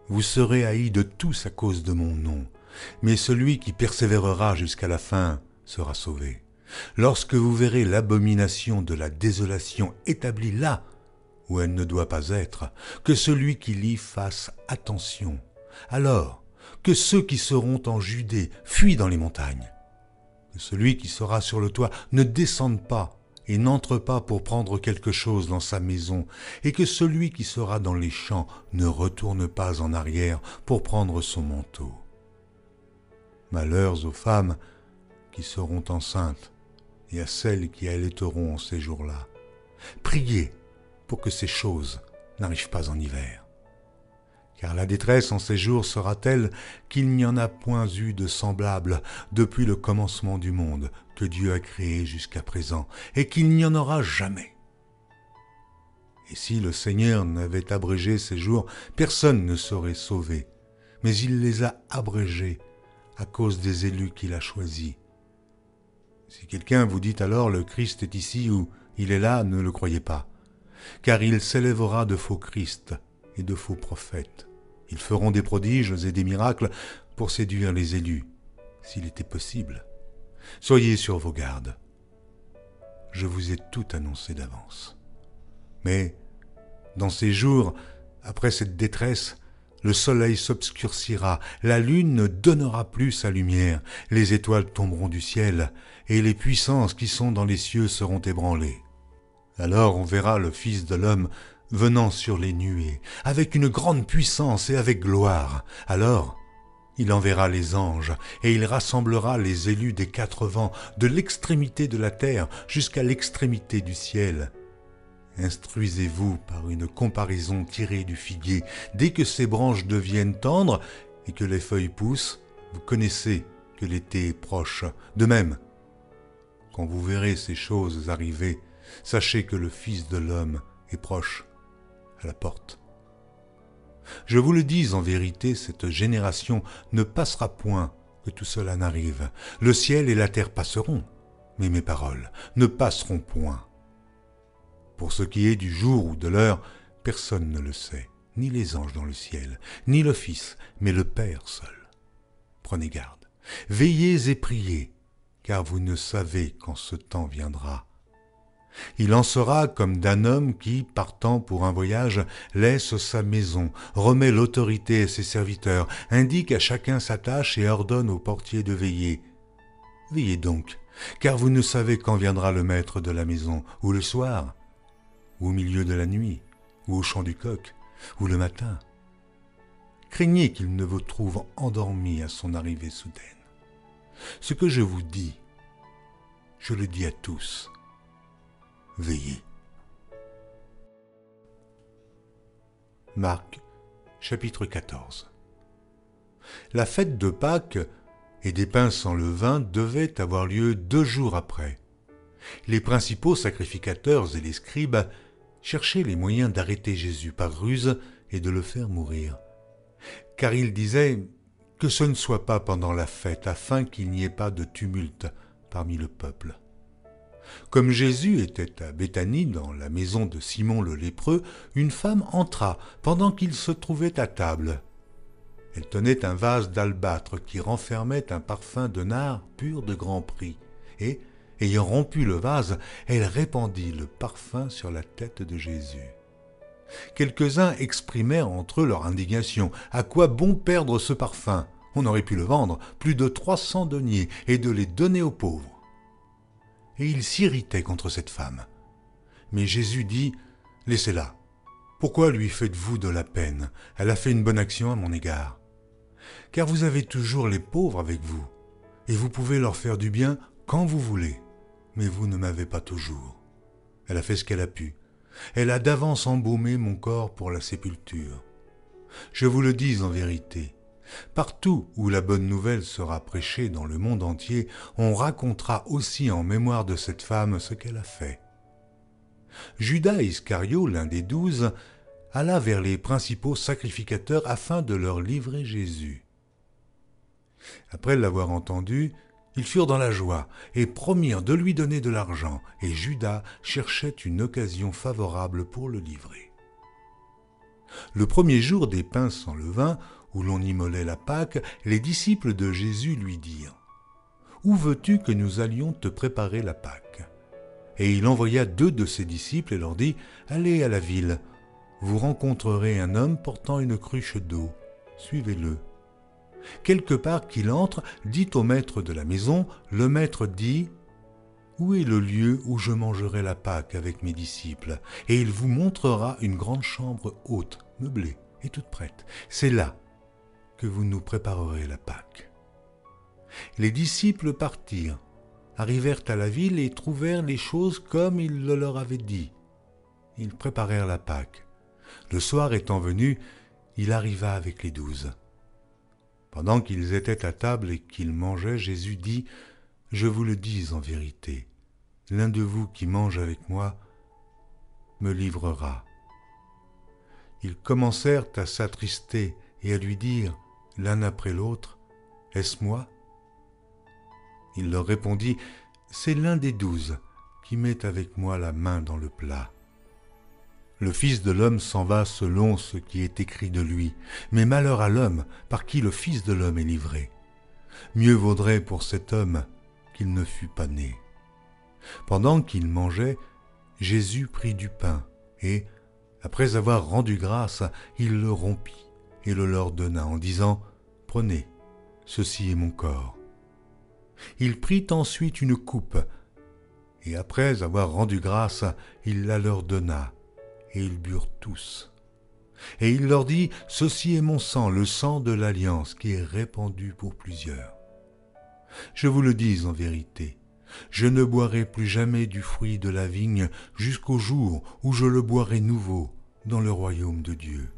Speaker 1: Vous serez haïs de tous à cause de mon nom, mais celui qui persévérera jusqu'à la fin sera sauvé. Lorsque vous verrez l'abomination de la désolation établie là où elle ne doit pas être, que celui qui lit fasse attention. Alors, que ceux qui seront en Judée fuient dans les montagnes. Que celui qui sera sur le toit ne descende pas et n'entre pas pour prendre quelque chose dans sa maison, et que celui qui sera dans les champs ne retourne pas en arrière pour prendre son manteau. Malheurs aux femmes qui seront enceintes et à celles qui allaiteront en ces jours-là. Priez pour que ces choses n'arrivent pas en hiver. Car la détresse en ces jours sera telle qu'il n'y en a point eu de semblable depuis le commencement du monde que Dieu a créé jusqu'à présent, et qu'il n'y en aura jamais. Et si le Seigneur n'avait abrégé ces jours, personne ne serait sauvé, mais il les a abrégés à cause des élus qu'il a choisis. Si quelqu'un vous dit alors le Christ est ici ou il est là, ne le croyez pas, car il s'élèvera de faux Christ et de faux prophètes. Ils feront des prodiges et des miracles pour séduire les élus, s'il était possible. Soyez sur vos gardes. Je vous ai tout annoncé d'avance. Mais, dans ces jours, après cette détresse, le soleil s'obscurcira, la lune ne donnera plus sa lumière, les étoiles tomberont du ciel, et les puissances qui sont dans les cieux seront ébranlées. Alors on verra le Fils de l'homme venant sur les nuées, avec une grande puissance et avec gloire. Alors, il enverra les anges, et il rassemblera les élus des quatre vents, de l'extrémité de la terre jusqu'à l'extrémité du ciel. Instruisez-vous par une comparaison tirée du figuier. Dès que ses branches deviennent tendres et que les feuilles poussent, vous connaissez que l'été est proche. De même, quand vous verrez ces choses arriver, sachez que le Fils de l'homme est proche, à la porte. Je vous le dis en vérité, cette génération ne passera point que tout cela n'arrive. Le ciel et la terre passeront, mais mes paroles ne passeront point. Pour ce qui est du jour ou de l'heure, personne ne le sait, ni les anges dans le ciel, ni le Fils, mais le Père seul. Prenez garde, veillez et priez, car vous ne savez quand ce temps viendra. Il en sera comme d'un homme qui, partant pour un voyage, laisse sa maison, remet l'autorité à ses serviteurs, indique à chacun sa tâche et ordonne au portier de veiller. Veillez donc, car vous ne savez quand viendra le maître de la maison, ou le soir, ou au milieu de la nuit, ou au chant du coq, ou le matin. Craignez qu'il ne vous trouve endormi à son arrivée soudaine. Ce que je vous dis, je le dis à tous. Veillez. Marc, chapitre 14. La fête de Pâques et des pains sans levain devait avoir lieu 2 jours après. Les principaux sacrificateurs et les scribes cherchaient les moyens d'arrêter Jésus par ruse et de le faire mourir. Car ils disaient que ce ne soit pas pendant la fête, afin qu'il n'y ait pas de tumulte parmi le peuple. Comme Jésus était à Béthanie, dans la maison de Simon le lépreux, une femme entra pendant qu'il se trouvait à table. Elle tenait un vase d'albâtre qui renfermait un parfum de nard pur de grand prix, et, ayant rompu le vase, elle répandit le parfum sur la tête de Jésus. Quelques-uns exprimèrent entre eux leur indignation. À quoi bon perdre ce parfum? On aurait pu le vendre plus de 300 deniers et de les donner aux pauvres. Et ils s'irritaient contre cette femme. Mais Jésus dit, « Laissez-la. Pourquoi lui faites-vous de la peine? Elle a fait une bonne action à mon égard. Car vous avez toujours les pauvres avec vous, et vous pouvez leur faire du bien quand vous voulez, mais vous ne m'avez pas toujours. Elle a fait ce qu'elle a pu. Elle a d'avance embaumé mon corps pour la sépulture. Je vous le dis en vérité, partout où la bonne nouvelle sera prêchée dans le monde entier, on racontera aussi en mémoire de cette femme ce qu'elle a fait. » Judas Iscario, l'un des 12, alla vers les principaux sacrificateurs afin de leur livrer Jésus. Après l'avoir entendu, ils furent dans la joie et promirent de lui donner de l'argent, et Judas cherchait une occasion favorable pour le livrer. Le premier jour des pains sans levain, où l'on immolait la Pâque, les disciples de Jésus lui dirent « Où veux-tu que nous allions te préparer la Pâque ?» Et il envoya 2 de ses disciples et leur dit « Allez à la ville, vous rencontrerez un homme portant une cruche d'eau, suivez-le. Quelque part qu'il entre, dit au maître de la maison, le maître dit « Où est le lieu où je mangerai la Pâque avec mes disciples ?» Et il vous montrera une grande chambre haute, meublée et toute prête. C'est là que vous nous préparerez la Pâque. Les disciples partirent, arrivèrent à la ville et trouvèrent les choses comme il le leur avait dit. Ils préparèrent la Pâque. Le soir étant venu, il arriva avec les 12. Pendant qu'ils étaient à table et qu'ils mangeaient, Jésus dit « Je vous le dis en vérité, l'un de vous qui mange avec moi me livrera. » Ils commencèrent à s'attrister et à lui dire l'un après l'autre « Est-ce moi ?» Il leur répondit « C'est l'un des 12 qui met avec moi la main dans le plat. » Le Fils de l'homme s'en va selon ce qui est écrit de lui, mais malheur à l'homme par qui le Fils de l'homme est livré. Mieux vaudrait pour cet homme qu'il ne fût pas né. Pendant qu'il mangeait, Jésus prit du pain et, après avoir rendu grâce, il le rompit et le leur donna en disant « Prenez, ceci est mon corps. » Il prit ensuite une coupe et après avoir rendu grâce, il la leur donna. Et ils burent tous. Et il leur dit, « Ceci est mon sang, le sang de l'alliance, qui est répandu pour plusieurs. Je vous le dis en vérité, je ne boirai plus jamais du fruit de la vigne jusqu'au jour où je le boirai nouveau dans le royaume de Dieu. »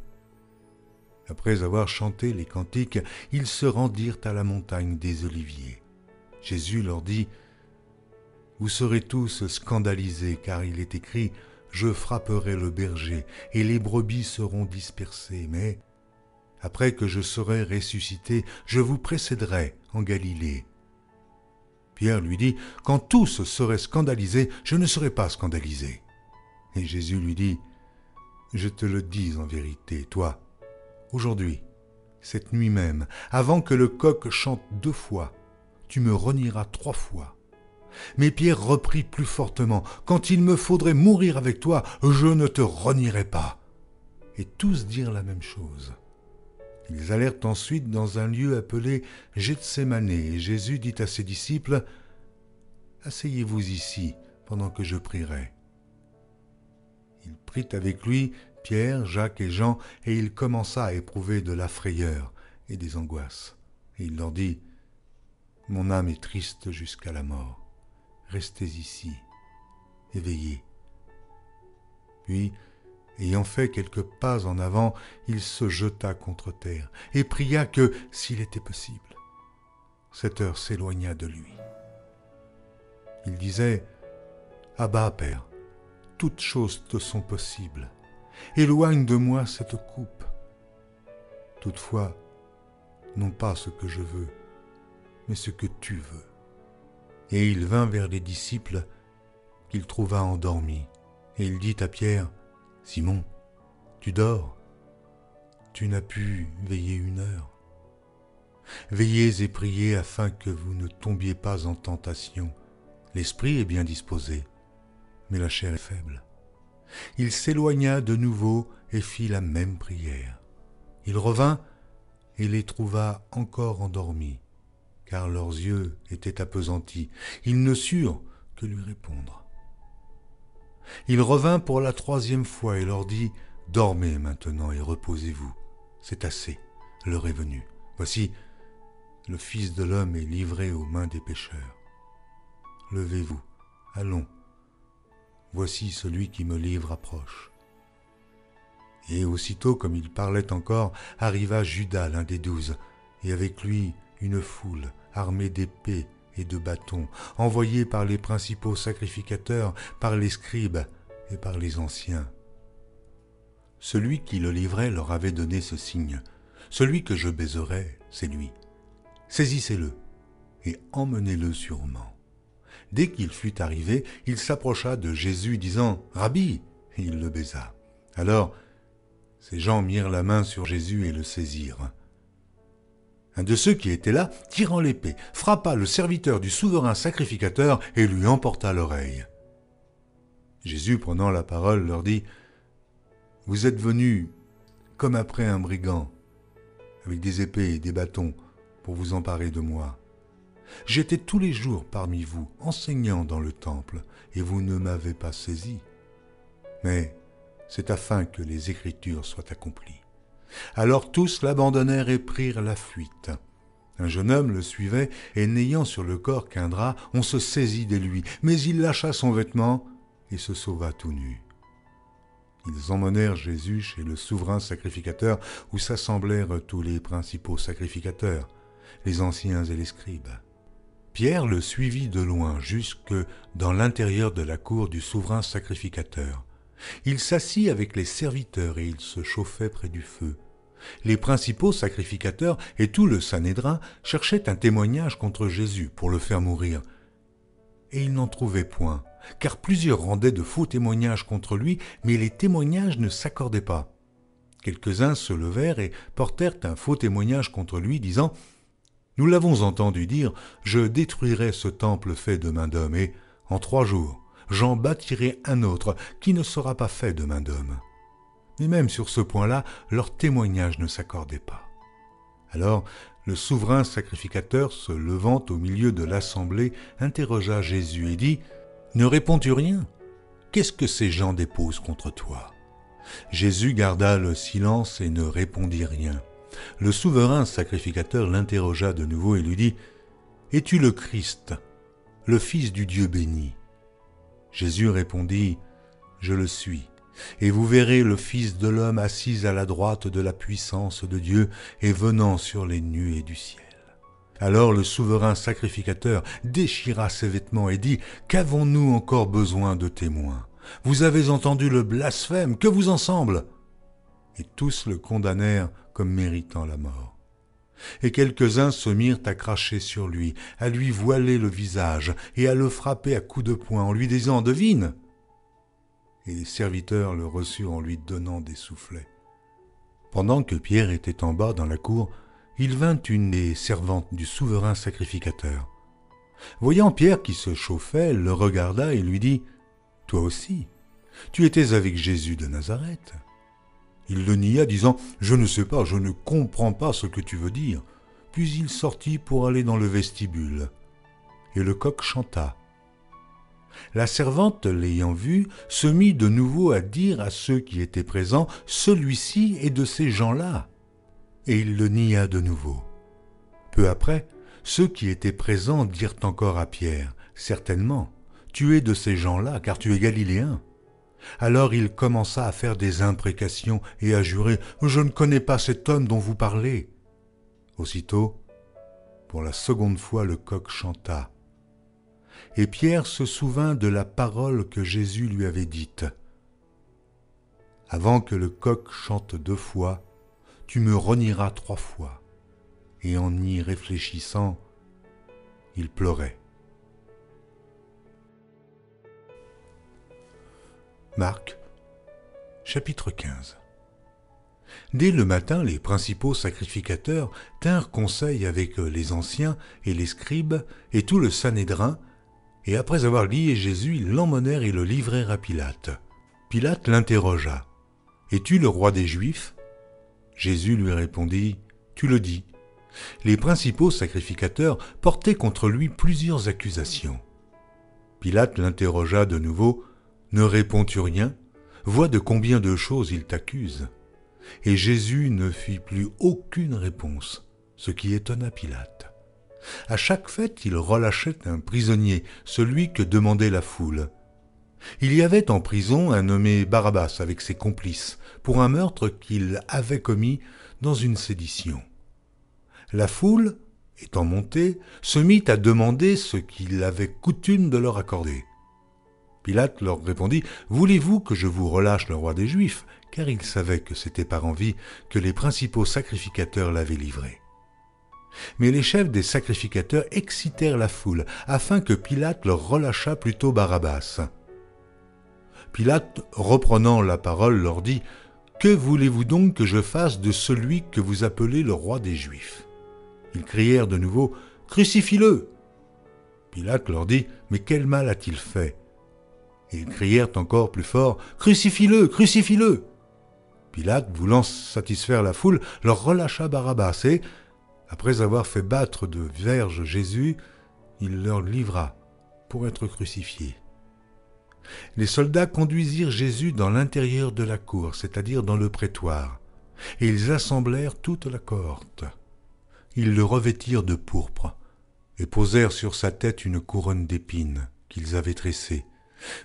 Speaker 1: Après avoir chanté les cantiques, ils se rendirent à la montagne des Oliviers. Jésus leur dit, « Vous serez tous scandalisés, car il est écrit, « Je frapperai le berger, et les brebis seront dispersées, mais après que je serai ressuscité, je vous précéderai en Galilée. » Pierre lui dit, « Quand tous seraient scandalisés, je ne serai pas scandalisé. » Et Jésus lui dit, « Je te le dis en vérité, toi, aujourd'hui, cette nuit même, avant que le coq chante 2 fois, tu me renieras 3 fois. Mais Pierre reprit plus fortement, « Quand il me faudrait mourir avec toi, je ne te renierai pas. » Et tous dirent la même chose. Ils allèrent ensuite dans un lieu appelé Gethsémane, et Jésus dit à ses disciples, « Asseyez-vous ici, pendant que je prierai. » Il prit avec lui Pierre, Jacques et Jean, et il commença à éprouver de la frayeur et des angoisses. Et il leur dit, « Mon âme est triste jusqu'à la mort. Restez ici, et veillez. » Puis, ayant fait quelques pas en avant, il se jeta contre terre et pria que, s'il était possible, cette heure s'éloignât de lui. Il disait, « Abba, Père, toutes choses te sont possibles. Éloigne de moi cette coupe. Toutefois, non pas ce que je veux, mais ce que tu veux. » Et il vint vers les disciples qu'il trouva endormis. Et il dit à Pierre, « Simon, tu dors, tu n'as pu veiller 1 heure. Veillez et priez afin que vous ne tombiez pas en tentation. L'esprit est bien disposé, mais la chair est faible. » Il s'éloigna de nouveau et fit la même prière. Il revint et les trouva encore endormis, car leurs yeux étaient appesantis. Ils ne surent que lui répondre. Il revint pour la 3e fois et leur dit, « Dormez maintenant et reposez-vous. C'est assez, l'heure est venue. Voici, le Fils de l'homme est livré aux mains des pécheurs. Levez-vous, allons. Voici celui qui me livre approche. » Et aussitôt, comme il parlait encore, arriva Judas, l'un des 12, et avec lui une foule armée d'épées et de bâtons, envoyés par les principaux sacrificateurs, par les scribes et par les anciens. Celui qui le livrait leur avait donné ce signe, « Celui que je baiserai, c'est lui. Saisissez-le et emmenez-le sûrement. » Dès qu'il fut arrivé, il s'approcha de Jésus, disant, « Rabbi !» et il le baisa. Alors, ces gens mirent la main sur Jésus et le saisirent. Un de ceux qui étaient là, tirant l'épée, frappa le serviteur du souverain sacrificateur et lui emporta l'oreille. Jésus, prenant la parole, leur dit, « Vous êtes venus comme après un brigand, avec des épées et des bâtons, pour vous emparer de moi. J'étais tous les jours parmi vous, enseignant dans le temple, et vous ne m'avez pas saisi. Mais c'est afin que les Écritures soient accomplies. » Alors tous l'abandonnèrent et prirent la fuite. Un jeune homme le suivait, et n'ayant sur le corps qu'un drap, on se saisit de lui, mais il lâcha son vêtement et se sauva tout nu. Ils emmenèrent Jésus chez le souverain sacrificateur, où s'assemblèrent tous les principaux sacrificateurs, les anciens et les scribes. Pierre le suivit de loin jusque dans l'intérieur de la cour du souverain sacrificateur. Il s'assit avec les serviteurs et il se chauffait près du feu. Les principaux sacrificateurs et tout le Sanhédrin cherchaient un témoignage contre Jésus pour le faire mourir. Et ils n'en trouvaient point, car plusieurs rendaient de faux témoignages contre lui, mais les témoignages ne s'accordaient pas. Quelques-uns se levèrent et portèrent un faux témoignage contre lui, disant « Nous l'avons entendu dire, je détruirai ce temple fait de main d'homme, et en 3 jours, j'en bâtirai un autre qui ne sera pas fait de main d'homme. » Mais même sur ce point-là, leur témoignage ne s'accordait pas. Alors, le souverain sacrificateur, se levant au milieu de l'assemblée, interrogea Jésus et dit « Ne réponds-tu rien? Qu'est-ce que ces gens déposent contre toi ?» Jésus garda le silence et ne répondit rien. Le souverain sacrificateur l'interrogea de nouveau et lui dit « Es-tu le Christ, le Fils du Dieu béni ?» Jésus répondit « Je le suis, et vous verrez le Fils de l'homme assis à la droite de la puissance de Dieu et venant sur les nuées du ciel. » Alors le souverain sacrificateur déchira ses vêtements et dit « Qu'avons-nous encore besoin de témoins? Vous avez entendu le blasphème, que vous en semble ?» Et tous le condamnèrent comme méritant la mort. Et quelques-uns se mirent à cracher sur lui, à lui voiler le visage et à le frapper à coups de poing en lui disant « Devine !» Et les serviteurs le reçurent en lui donnant des soufflets. Pendant que Pierre était en bas dans la cour, il vint une des servantes du souverain sacrificateur. Voyant Pierre qui se chauffait, le regarda et lui dit « Toi aussi, tu étais avec Jésus de Nazareth. » Il le nia, disant « Je ne sais pas, je ne comprends pas ce que tu veux dire. » Puis il sortit pour aller dans le vestibule. Et le coq chanta. La servante, l'ayant vu, se mit de nouveau à dire à ceux qui étaient présents « Celui-ci est de ces gens-là. » Et il le nia de nouveau. Peu après, ceux qui étaient présents dirent encore à Pierre « Certainement, tu es de ces gens-là, car tu es galiléen. » Alors il commença à faire des imprécations et à jurer « Je ne connais pas cet homme dont vous parlez. » Aussitôt, pour la seconde fois, le coq chanta. Et Pierre se souvint de la parole que Jésus lui avait dite. « Avant que le coq chante 2 fois, tu me renieras 3 fois. » Et en y réfléchissant, il pleurait. Marc, chapitre 15. Dès le matin, les principaux sacrificateurs tinrent conseil avec les anciens et les scribes et tout le Sanhédrin, et après avoir lié Jésus, ils l'emmenèrent et le livrèrent à Pilate. Pilate l'interrogea. « Es-tu le roi des Juifs ?» Jésus lui répondit, « Tu le dis. » Les principaux sacrificateurs portaient contre lui plusieurs accusations. Pilate l'interrogea de nouveau, « Ne réponds-tu rien ? Vois de combien de choses il t'accuse. » Et Jésus ne fit plus aucune réponse, ce qui étonna Pilate. À chaque fête, il relâchait un prisonnier, celui que demandait la foule. Il y avait en prison un nommé Barabbas avec ses complices, pour un meurtre qu'il avait commis dans une sédition. La foule, étant montée, se mit à demander ce qu'il avait coutume de leur accorder. Pilate leur répondit « Voulez-vous que je vous relâche le roi des Juifs ?» car il savait que c'était par envie que les principaux sacrificateurs l'avaient livré. Mais les chefs des sacrificateurs excitèrent la foule, afin que Pilate leur relâchât plutôt Barabbas. Pilate, reprenant la parole, leur dit « Que voulez-vous donc que je fasse de celui que vous appelez le roi des Juifs ?» Ils crièrent de nouveau « Crucifie-le » Pilate leur dit « Mais quel mal a-t-il fait ?» Et ils crièrent encore plus fort « Crucifie-le, crucifie-le » Pilate, voulant satisfaire la foule, leur relâcha Barabbas et, après avoir fait battre de verges Jésus, il leur livra pour être crucifié. Les soldats conduisirent Jésus dans l'intérieur de la cour, c'est-à-dire dans le prétoire, et ils assemblèrent toute la cohorte. Ils le revêtirent de pourpre et posèrent sur sa tête une couronne d'épines qu'ils avaient tressée.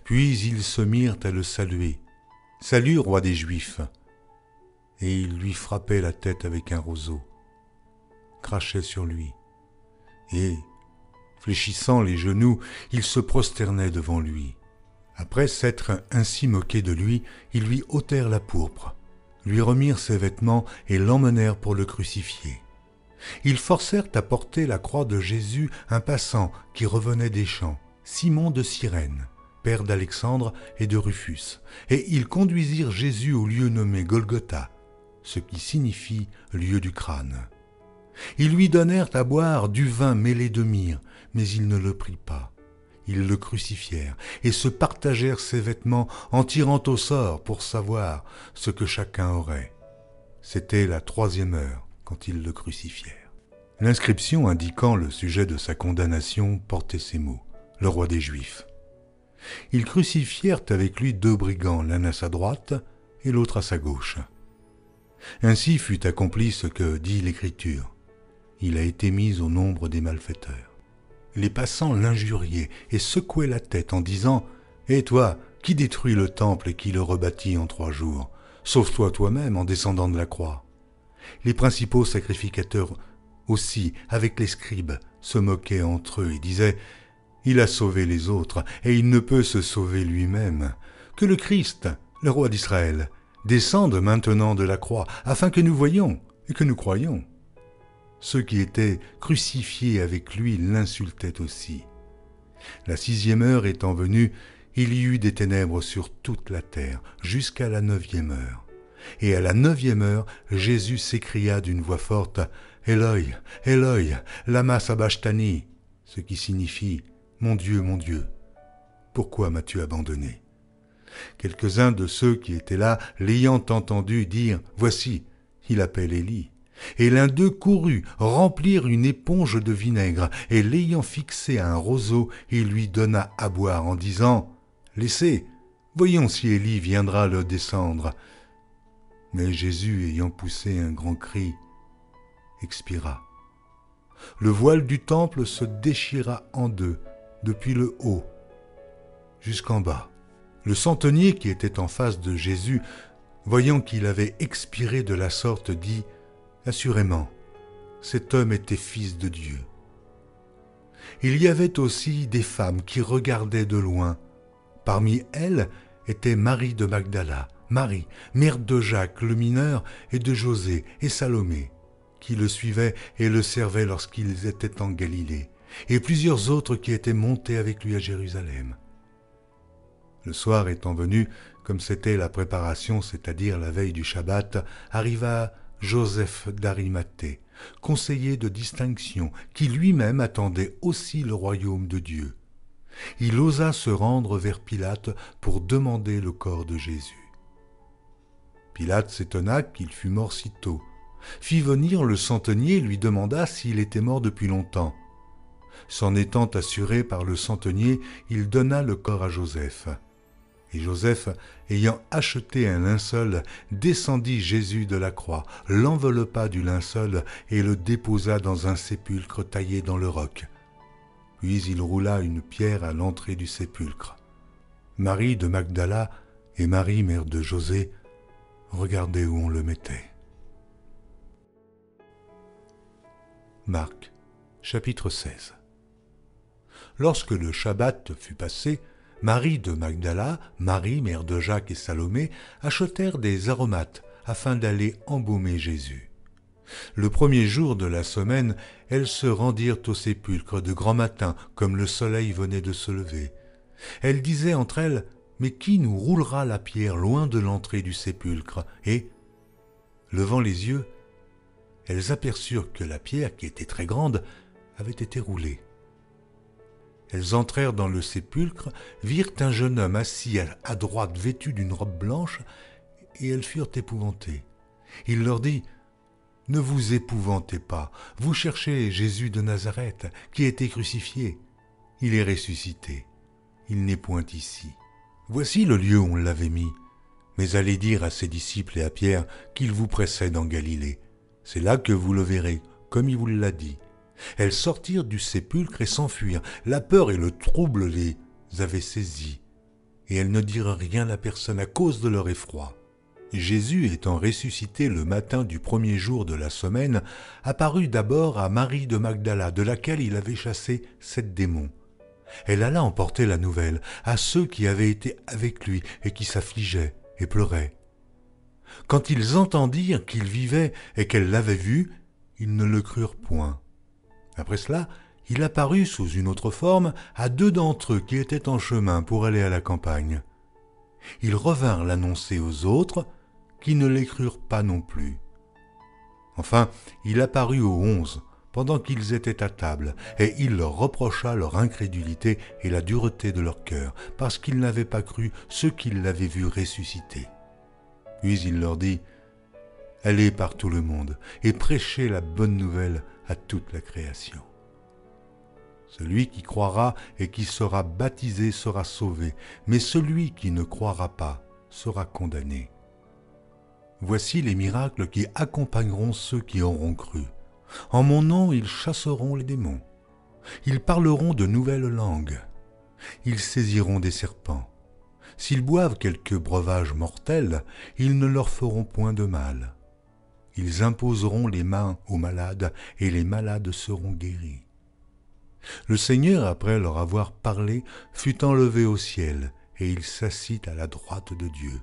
Speaker 1: Puis ils se mirent à le saluer. « Salut, roi des Juifs !» Et ils lui frappaient la tête avec un roseau, crachaient sur lui, et, fléchissant les genoux, ils se prosternaient devant lui. Après s'être ainsi moqués de lui, ils lui ôtèrent la pourpre, lui remirent ses vêtements et l'emmenèrent pour le crucifier. Ils forcèrent à porter la croix de Jésus un passant qui revenait des champs, Simon de Cyrène, père d'Alexandre et de Rufus, et ils conduisirent Jésus au lieu nommé Golgotha, ce qui signifie lieu du crâne. Ils lui donnèrent à boire du vin mêlé de myrrhe, mais il ne le prit pas. Ils le crucifièrent et se partagèrent ses vêtements en tirant au sort pour savoir ce que chacun aurait. C'était la 3e heure quand ils le crucifièrent. L'inscription indiquant le sujet de sa condamnation portait ces mots, « Le roi des Juifs ». Ils crucifièrent avec lui 2 brigands, l'un à sa droite et l'autre à sa gauche. Ainsi fut accompli ce que dit l'Écriture. Il a été mis au nombre des malfaiteurs. Les passants l'injuriaient et secouaient la tête en disant « Et toi, qui détruis le temple et qui le rebâtit en 3 jours? Sauve-toi toi-même en descendant de la croix. » Les principaux sacrificateurs aussi, avec les scribes, se moquaient entre eux et disaient « Il a sauvé les autres et il ne peut se sauver lui-même. Que le Christ, le roi d'Israël, descende maintenant de la croix, afin que nous voyions et que nous croyions. » Ceux qui étaient crucifiés avec lui l'insultaient aussi. La 6e heure étant venue, il y eut des ténèbres sur toute la terre, jusqu'à la 9e heure. Et à la 9e heure, Jésus s'écria d'une voix forte « Eloi, Eloi, lama sabachthani » ce qui signifie « Mon Dieu, pourquoi m'as-tu abandonné ?» Quelques-uns de ceux qui étaient là, l'ayant entendu dire « Voici, il appelle Élie ». Et l'un d'eux courut remplir une éponge de vinaigre, et l'ayant fixé à un roseau, il lui donna à boire en disant « Laissez, voyons si Élie viendra le descendre. » Mais Jésus, ayant poussé un grand cri, expira. Le voile du temple se déchira en deux, depuis le haut jusqu'en bas. Le centenier qui était en face de Jésus, voyant qu'il avait expiré de la sorte, dit « Assurément, cet homme était fils de Dieu. » Il y avait aussi des femmes qui regardaient de loin. Parmi elles était Marie de Magdala, Marie, mère de Jacques le mineur, et de José et Salomé, qui le suivaient et le servaient lorsqu'ils étaient en Galilée, et plusieurs autres qui étaient montés avec lui à Jérusalem. Le soir étant venu, comme c'était la préparation, c'est-à-dire la veille du Shabbat, arriva Joseph d'Arimathée, conseiller de distinction, qui lui-même attendait aussi le royaume de Dieu. Il osa se rendre vers Pilate pour demander le corps de Jésus. Pilate s'étonna qu'il fût mort si tôt, fit venir le centenier et lui demanda s'il était mort depuis longtemps. S'en étant assuré par le centenier, il donna le corps à Joseph. Et Joseph, ayant acheté un linceul, descendit Jésus de la croix, l'enveloppa du linceul et le déposa dans un sépulcre taillé dans le roc. Puis il roula une pierre à l'entrée du sépulcre. Marie de Magdala et Marie, mère de José, regardaient où on le mettait. Marc, chapitre 16. Lorsque le Shabbat fut passé, Marie de Magdala, Marie, mère de Jacques et Salomé, achetèrent des aromates afin d'aller embaumer Jésus. Le premier jour de la semaine, elles se rendirent au sépulcre de grand matin, comme le soleil venait de se lever. Elles disaient entre elles, « Mais qui nous roulera la pierre loin de l'entrée du sépulcre ?» Et, levant les yeux, elles aperçurent que la pierre, qui était très grande, avait été roulée. Elles entrèrent dans le sépulcre, virent un jeune homme assis à droite vêtu d'une robe blanche, et elles furent épouvantées. Il leur dit « Ne vous épouvantez pas, vous cherchez Jésus de Nazareth, qui a été crucifié. Il est ressuscité. Il n'est point ici. Voici le lieu où on l'avait mis. Mais allez dire à ses disciples et à Pierre qu'il vous précède en Galilée. C'est là que vous le verrez, comme il vous l'a dit. » Elles sortirent du sépulcre et s'enfuirent. La peur et le trouble les avaient saisies, et elles ne dirent rien à personne à cause de leur effroi. Jésus, étant ressuscité le matin du premier jour de la semaine, apparut d'abord à Marie de Magdala, de laquelle il avait chassé 7 démons. Elle alla emporter la nouvelle à ceux qui avaient été avec lui et qui s'affligeaient et pleuraient. Quand ils entendirent qu'il vivait et qu'elle l'avait vu, ils ne le crurent point. Après cela, il apparut sous une autre forme à 2 d'entre eux qui étaient en chemin pour aller à la campagne. Ils revinrent l'annoncer aux autres, qui ne les crurent pas non plus. Enfin, il apparut aux 11, pendant qu'ils étaient à table, et il leur reprocha leur incrédulité et la dureté de leur cœur, parce qu'ils n'avaient pas cru ceux qui l'avaient vu ressusciter. Puis il leur dit « Allez par tout le monde, et prêchez la bonne nouvelle à toute la création. Celui qui croira et qui sera baptisé sera sauvé, mais celui qui ne croira pas sera condamné. Voici les miracles qui accompagneront ceux qui auront cru. En mon nom, ils chasseront les démons. Ils parleront de nouvelles langues. Ils saisiront des serpents. S'ils boivent quelque breuvage mortel, ils ne leur feront point de mal. Ils imposeront les mains aux malades, et les malades seront guéris. » Le Seigneur, après leur avoir parlé, fut enlevé au ciel, et il s'assit à la droite de Dieu.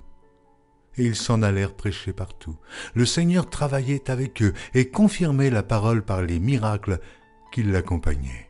Speaker 1: Et ils s'en allèrent prêcher partout. Le Seigneur travaillait avec eux et confirmait la parole par les miracles qui l'accompagnaient.